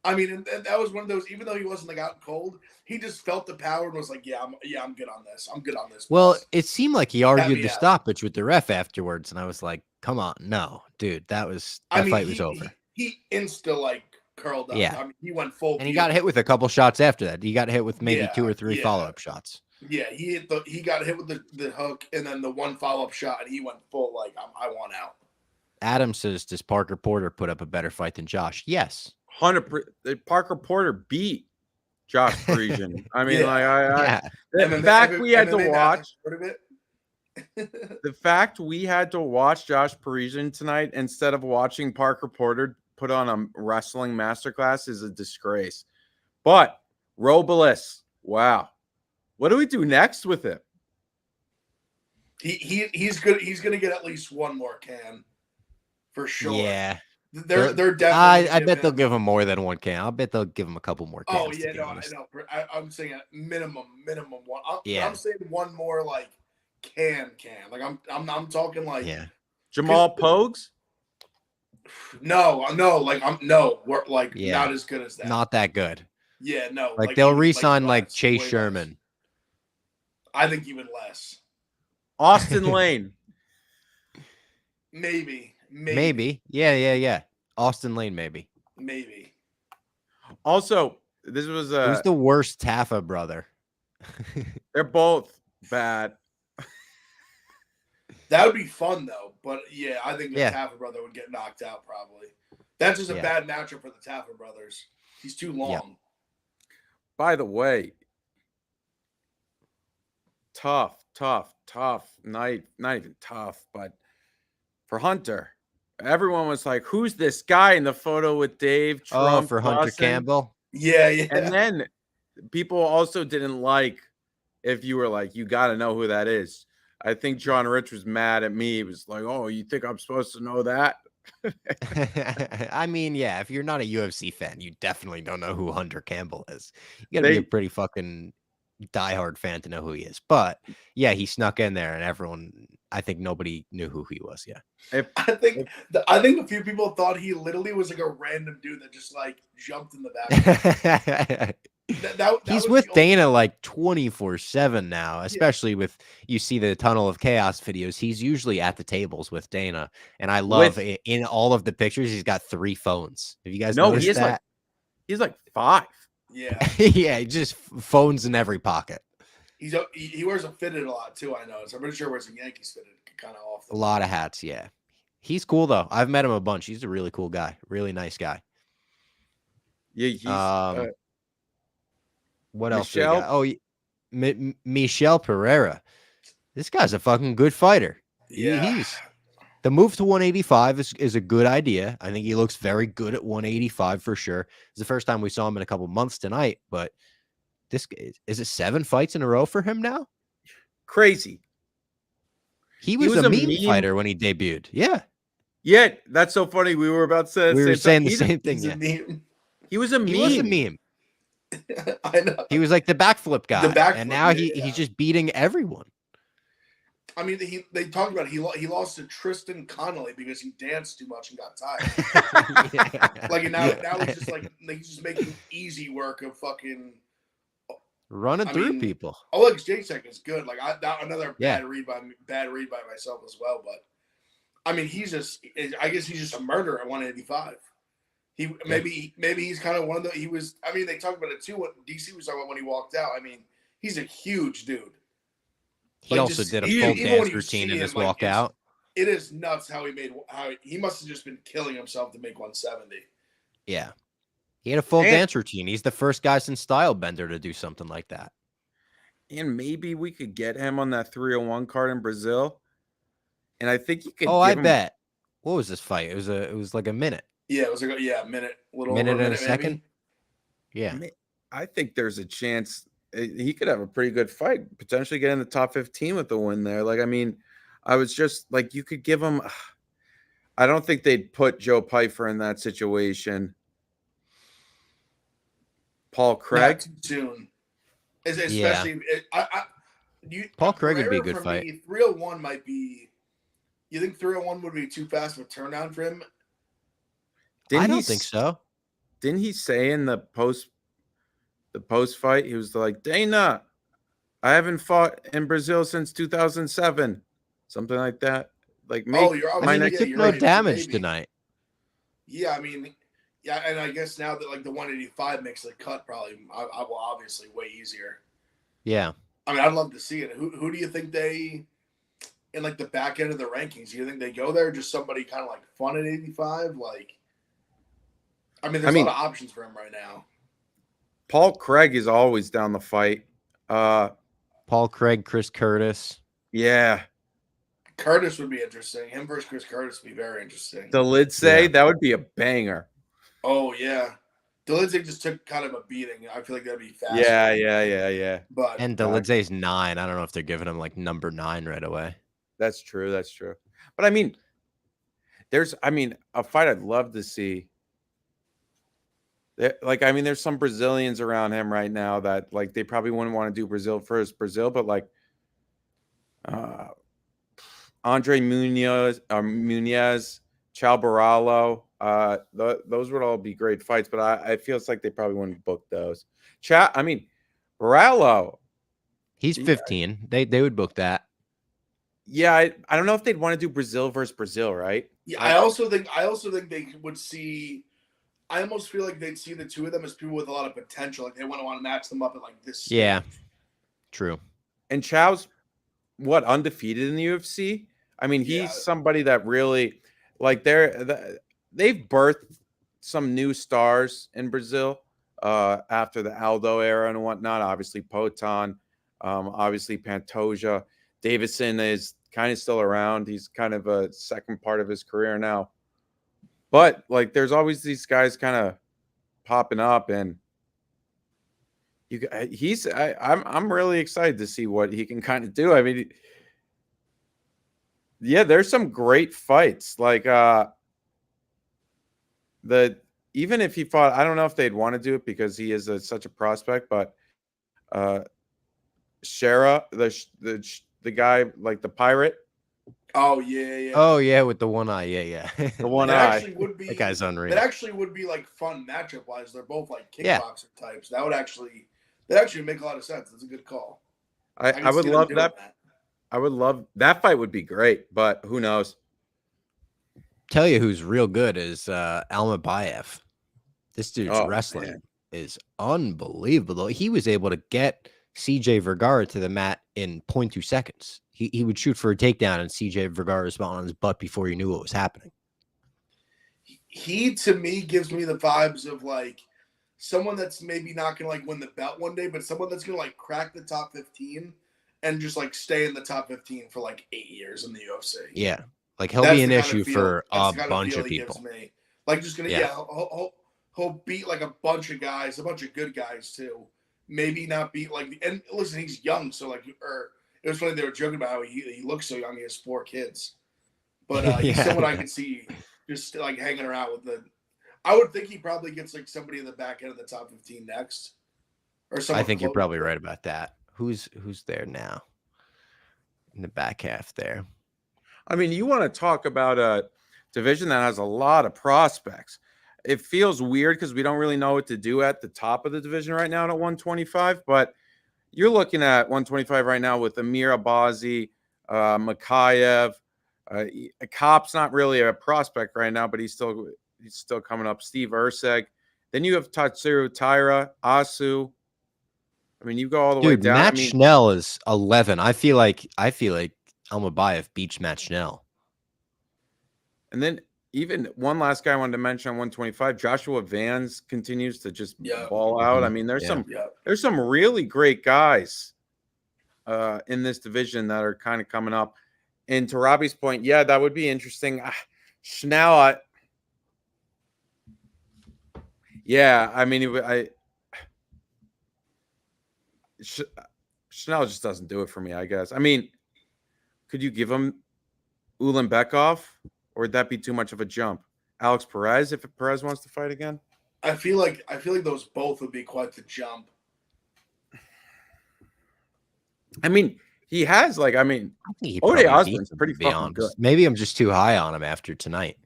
I mean, and that was one of those. Even though he wasn't like out cold, he just felt the power and was like, "Yeah, I'm good on this. I'm good on this." Well, it seemed like he argued the stoppage with the ref afterwards, and I was like, "Come on, no, dude, that fight was over." He insta like curled up. Yeah, I mean, he went full. And he got hit with a couple shots after that. He got hit with maybe 2 or 3 follow-up shots. Yeah, he got hit with the hook and then the one follow-up shot, and he went full like I want out. Adam says, "Does Parker Porter put up a better fight than Josh?" Yes. 100%. Parker Porter beat Josh Parisian. I mean, the fact we had to watch Josh Parisian tonight instead of watching Parker Porter put on a wrestling masterclass is a disgrace. But Robles, wow, what do we do next with him? He's good. He's gonna get at least one more can for sure. Yeah. They're definitely. I bet they'll give him more than 1 can. I'll bet they'll give him a couple more cans. Oh yeah, no, I know. I'm saying a minimum one. I'm saying one more like can. Like I'm talking like Jamal Pogues. No, like we're like not as good as that. Not that good. Yeah, no. Like they'll re-sign like Chase Sherman. Less. I think even less. Austin Lane. Maybe. Yeah. Austin Lane, maybe. Also, this was who's the worst Taffa brother? They're both bad. That would be fun though, but yeah, I think the Taffa brother would get knocked out probably. That's just a bad matchup for the Taffa brothers. He's too long. Yeah. By the way, tough night. Not even tough, but for Hunter. Everyone was like, who's this guy in the photo with Dave Trump? Oh, for Hunter Campbell? Yeah. And then people also didn't like if you were like, you got to know who that is. I think John Rich was mad at me. He was like, oh, you think I'm supposed to know that? I mean, yeah, if you're not a UFC fan, you definitely don't know who Hunter Campbell is. You got to be a pretty fucking diehard fan to know who he is. But yeah, he snuck in there and everyone, I think nobody knew who he was. Yeah. I think a few people thought he literally was like a random dude that just like jumped in the back. He's with Dana like 24/7 now, especially with you see the Tunnel of Chaos videos. He's usually at the tables with Dana, and I love it. In all of the pictures, he's got 3 phones. Have you guys noticed that? He's like 5. Yeah, yeah, just phones in every pocket. He wears a fitted a lot too. I know. So I'm pretty sure he wears a Yankees fitted kind of often. A lot of hats. Yeah, he's cool though. I've met him a bunch. He's a really cool guy. Really nice guy. Yeah, he's. What else do we got? Oh, Michel Pereira. This guy's a fucking good fighter. Yeah. He's the move to 185 is a good idea. I think he looks very good at 185 for sure. It's the first time we saw him in a couple months tonight, but this is it 7 fights in a row for him now? Crazy. He was a meme fighter when he debuted. Yeah. Yeah, that's so funny. We were about to say we were saying the same thing. Yeah. He was a meme. He was a meme. I know. He was like the backflip guy. And now he's just beating everyone. I mean, they talked about he lost to Tristan Connolly because he danced too much and got tired. Yeah. Like now it's just like he's just making easy work of fucking running through people. Alex Jacek is good. Like another bad read by myself as well. But I mean, I guess he's just a murderer at 185. Maybe he's kind of one of the. He was. I mean, they talked about it too. What DC was talking about when he walked out. I mean, he's a huge dude. He also did a full dance routine in his walkout. It is nuts how he must have just been killing himself to make 170. Yeah. He had a full dance routine. He's the first guy since Stylebender to do something like that. And maybe we could get him on that 301 card in Brazil. And I think you could. Oh, I bet. What was this fight? It was like a minute. Yeah, it was like a minute, minute and a second. Maybe. Yeah. I think there's a chance he could have a pretty good fight, potentially get in the top 15 with the win there. Like, I mean, I was just like, you could give him. I don't think they'd put Joe Pyfer in that situation. Paul Craig too soon, especially. Paul Craig would be a good fight. 301 might be. You think 301 would be too fast of a turnaround for him? I don't think so. Didn't he say in the post fight, he was like, Dana, I haven't fought in Brazil since 2007, something like that. Like, he took no damage tonight. Yeah, I mean, yeah, and I guess now that like the 185 makes the cut, probably I will obviously way easier. Yeah, I mean, I'd love to see it. Who do you think they in like the back end of the rankings? Do you think they go there? Just somebody kind of like fun at 85, like. I mean, there's a lot of options for him right now. Paul Craig is always down the fight. Paul Craig, Chris Curtis. Yeah. Curtis would be interesting. Him versus Chris Curtis would be very interesting. Dulidze, that would be a banger. Oh, yeah. Dulidze just took kind of a beating. I feel like that'd be fast. Yeah. And Dulidze's 9. I don't know if they're giving him like number 9 right away. That's true. But I mean, there's a fight I'd love to see. There's some Brazilians around him right now that like they probably wouldn't want to do Brazil, but like Andre Munoz, Chao Barallo, those would all be great fights, but I feel it's like they probably wouldn't book those. Barallo, he's 15. They would book that. Yeah, I don't know if they'd want to do Brazil versus Brazil, right? Yeah, I also think they would see. I almost feel like they'd see the two of them as people with a lot of potential. Like they wouldn't want to match them up at like this stage. Yeah, true. And Chao's undefeated in the UFC. I mean, he's somebody that really like they've birthed some new stars in Brazil after the Aldo era and whatnot. Obviously, Poatan, obviously Pantoja. Davison is kind of still around. He's kind of a second part of his career now. But like, there's always these guys kind of popping up, and I'm really excited to see what he can kind of do. I mean, yeah, there's some great fights. Like even if he fought, I don't know if they'd want to do it because he is such a prospect. But Shera, the guy like the pirate, Oh yeah. Oh yeah, with the one eye. Yeah. The one That eye. actually would be. That guy's unreal. That actually would be like fun matchup wise. They're both like Yeah. kickboxer types. That would actually make a lot of sense. That's a good call. I can would see them love doing that. I would love that fight. Would be great, but who knows? Tell you who's real good is Almabayev. This dude's wrestling man. is unbelievable. He was able to get CJ Vergara to the mat in 0.2 seconds. He would shoot for a takedown, and CJ Vergara was on his butt before he knew what was happening. He to me gives me the vibes of like someone that's maybe not gonna like win the belt one day, but someone that's gonna like crack the top 15 and just like stay in the top 15 for like 8 years in the UFC. Yeah, like he'll That's be an the kind of issue feel- for a that's the kind bunch feel of he people. gives me. Like just gonna Yeah. he'll beat like a bunch of guys, a bunch of good guys too. Maybe not beat like and listen, he's young, so like it was funny they were joking about how he looks so young. He has 4 kids, but he's Yeah. someone I can see just like hanging around with the. I would think he probably gets like somebody in the back end of the top 15 next, or something. I think you're probably right about that. Who's there now in the back half there? I mean, you want to talk about a division that has a lot of prospects. It feels weird because we don't really know what to do at the top of the division right now at 125, but you're looking at 125 right now with Amir Abazi, Makayev. Kop's not really a prospect right now, but he's still coming up. Steve Urseg. Then you have Tatsuro Taira, Asu. I mean, you go all the way Dude, down. Matt Schnell is 11. I feel like Almabayev beats Matt Schnell. And then even one last guy I wanted to mention on 125, Joshua Vans continues to just ball out. I mean, there's some really great guys in this division that are kind of coming up. And to Robbie's point, yeah, that would be interesting. Schnell, I mean, Schnell just doesn't do it for me, I guess. I mean, could you give him Ulanbekov, or would that be too much of a jump? Alex Perez, if Perez wants to fight again? I feel like those both would be quite the jump. I mean, he has Ode Osbourne's pretty fucking good. Maybe I'm just too high on him after tonight.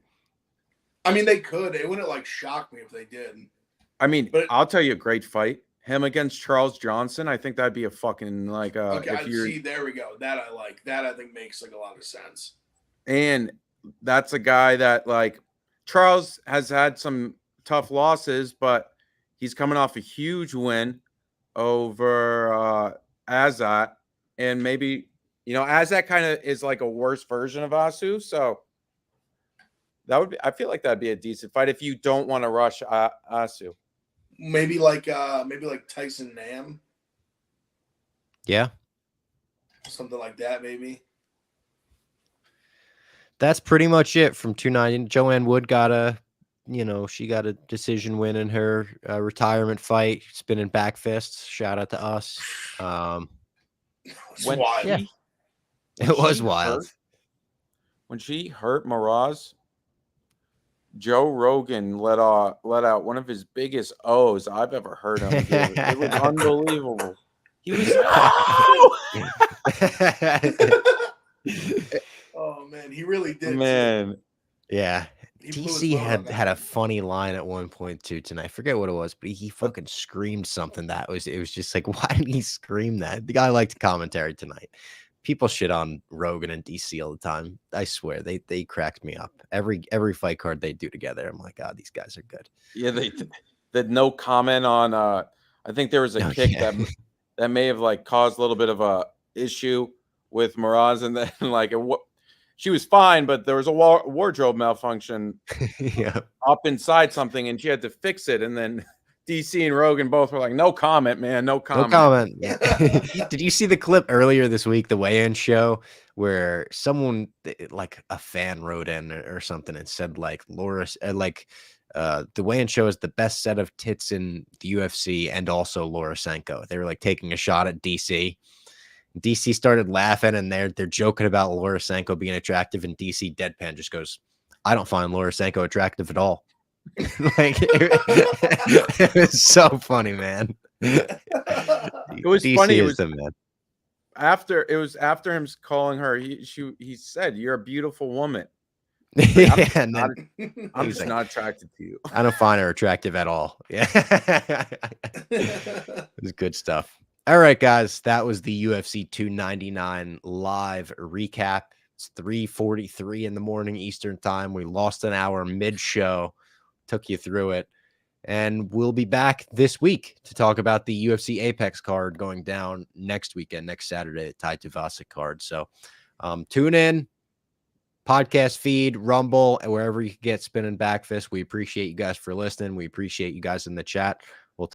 I mean, they could. It wouldn't like shock me if they did. I mean, but I'll tell you a great fight. Him against Charles Johnson. I think that'd be a fucking okay, see, there we go. That I like. That I think makes like a lot of sense. And that's a guy that Charles has had some tough losses, but he's coming off a huge win over Azat. And maybe, Azat kind of is like a worse version of Asu. So that would be, I feel like that'd be a decent fight if you don't want to rush Asu. Maybe like Tyson Nam. Yeah. Something like that, maybe. That's pretty much it from 290. Joanne Wood got she got a decision win in her retirement fight, spinning back fists. Shout out to us. It's wild. Yeah, it was wild. When she hurt Miraz, Joe Rogan let out one of his biggest O's I've ever heard him give. It was unbelievable. He was oh man, he really did. Man, yeah. DC had a funny line at one point too tonight. I forget what it was, but he fucking screamed something it was just like, why did he scream that? The guy liked commentary tonight. People shit on Rogan and DC all the time. I swear they cracked me up. Every fight card they do together, I'm like, God, these guys are good. Yeah, that no comment on. I think there was a kick that may have caused a little bit of a issue with Miraz, and then she was fine, but there was a wardrobe malfunction up inside something, and she had to fix it, and then DC and Rogan both were like, no comment, man. No comment. No comment. Yeah. Did you see the clip earlier this week, the weigh-in show, where someone, like a fan, wrote in or something and said, Laura, the weigh-in show is the best set of tits in the UFC and also Laura Senko. They were taking a shot at DC. DC started laughing, and they're joking about Laura Senko being attractive, and DC deadpan just goes, I don't find Laura Senko attractive at all. It was so funny, man. It was DC funny. is the man. after him calling her, he said, "You're a beautiful woman." Yeah, and Not, then I'm he's just like, not attracted to you. I don't find her attractive at all. Yeah. It's good stuff. All right, guys. That was the UFC 299 live recap. It's 3:43 in the morning Eastern time. We lost an hour mid-show. Took you through it. And we'll be back this week to talk about the UFC Apex card going down next weekend, next Saturday, the Tai Tuivasa card. So tune in, podcast feed, Rumble, and wherever you can get Spinning Back Fist. We appreciate you guys for listening. We appreciate you guys in the chat.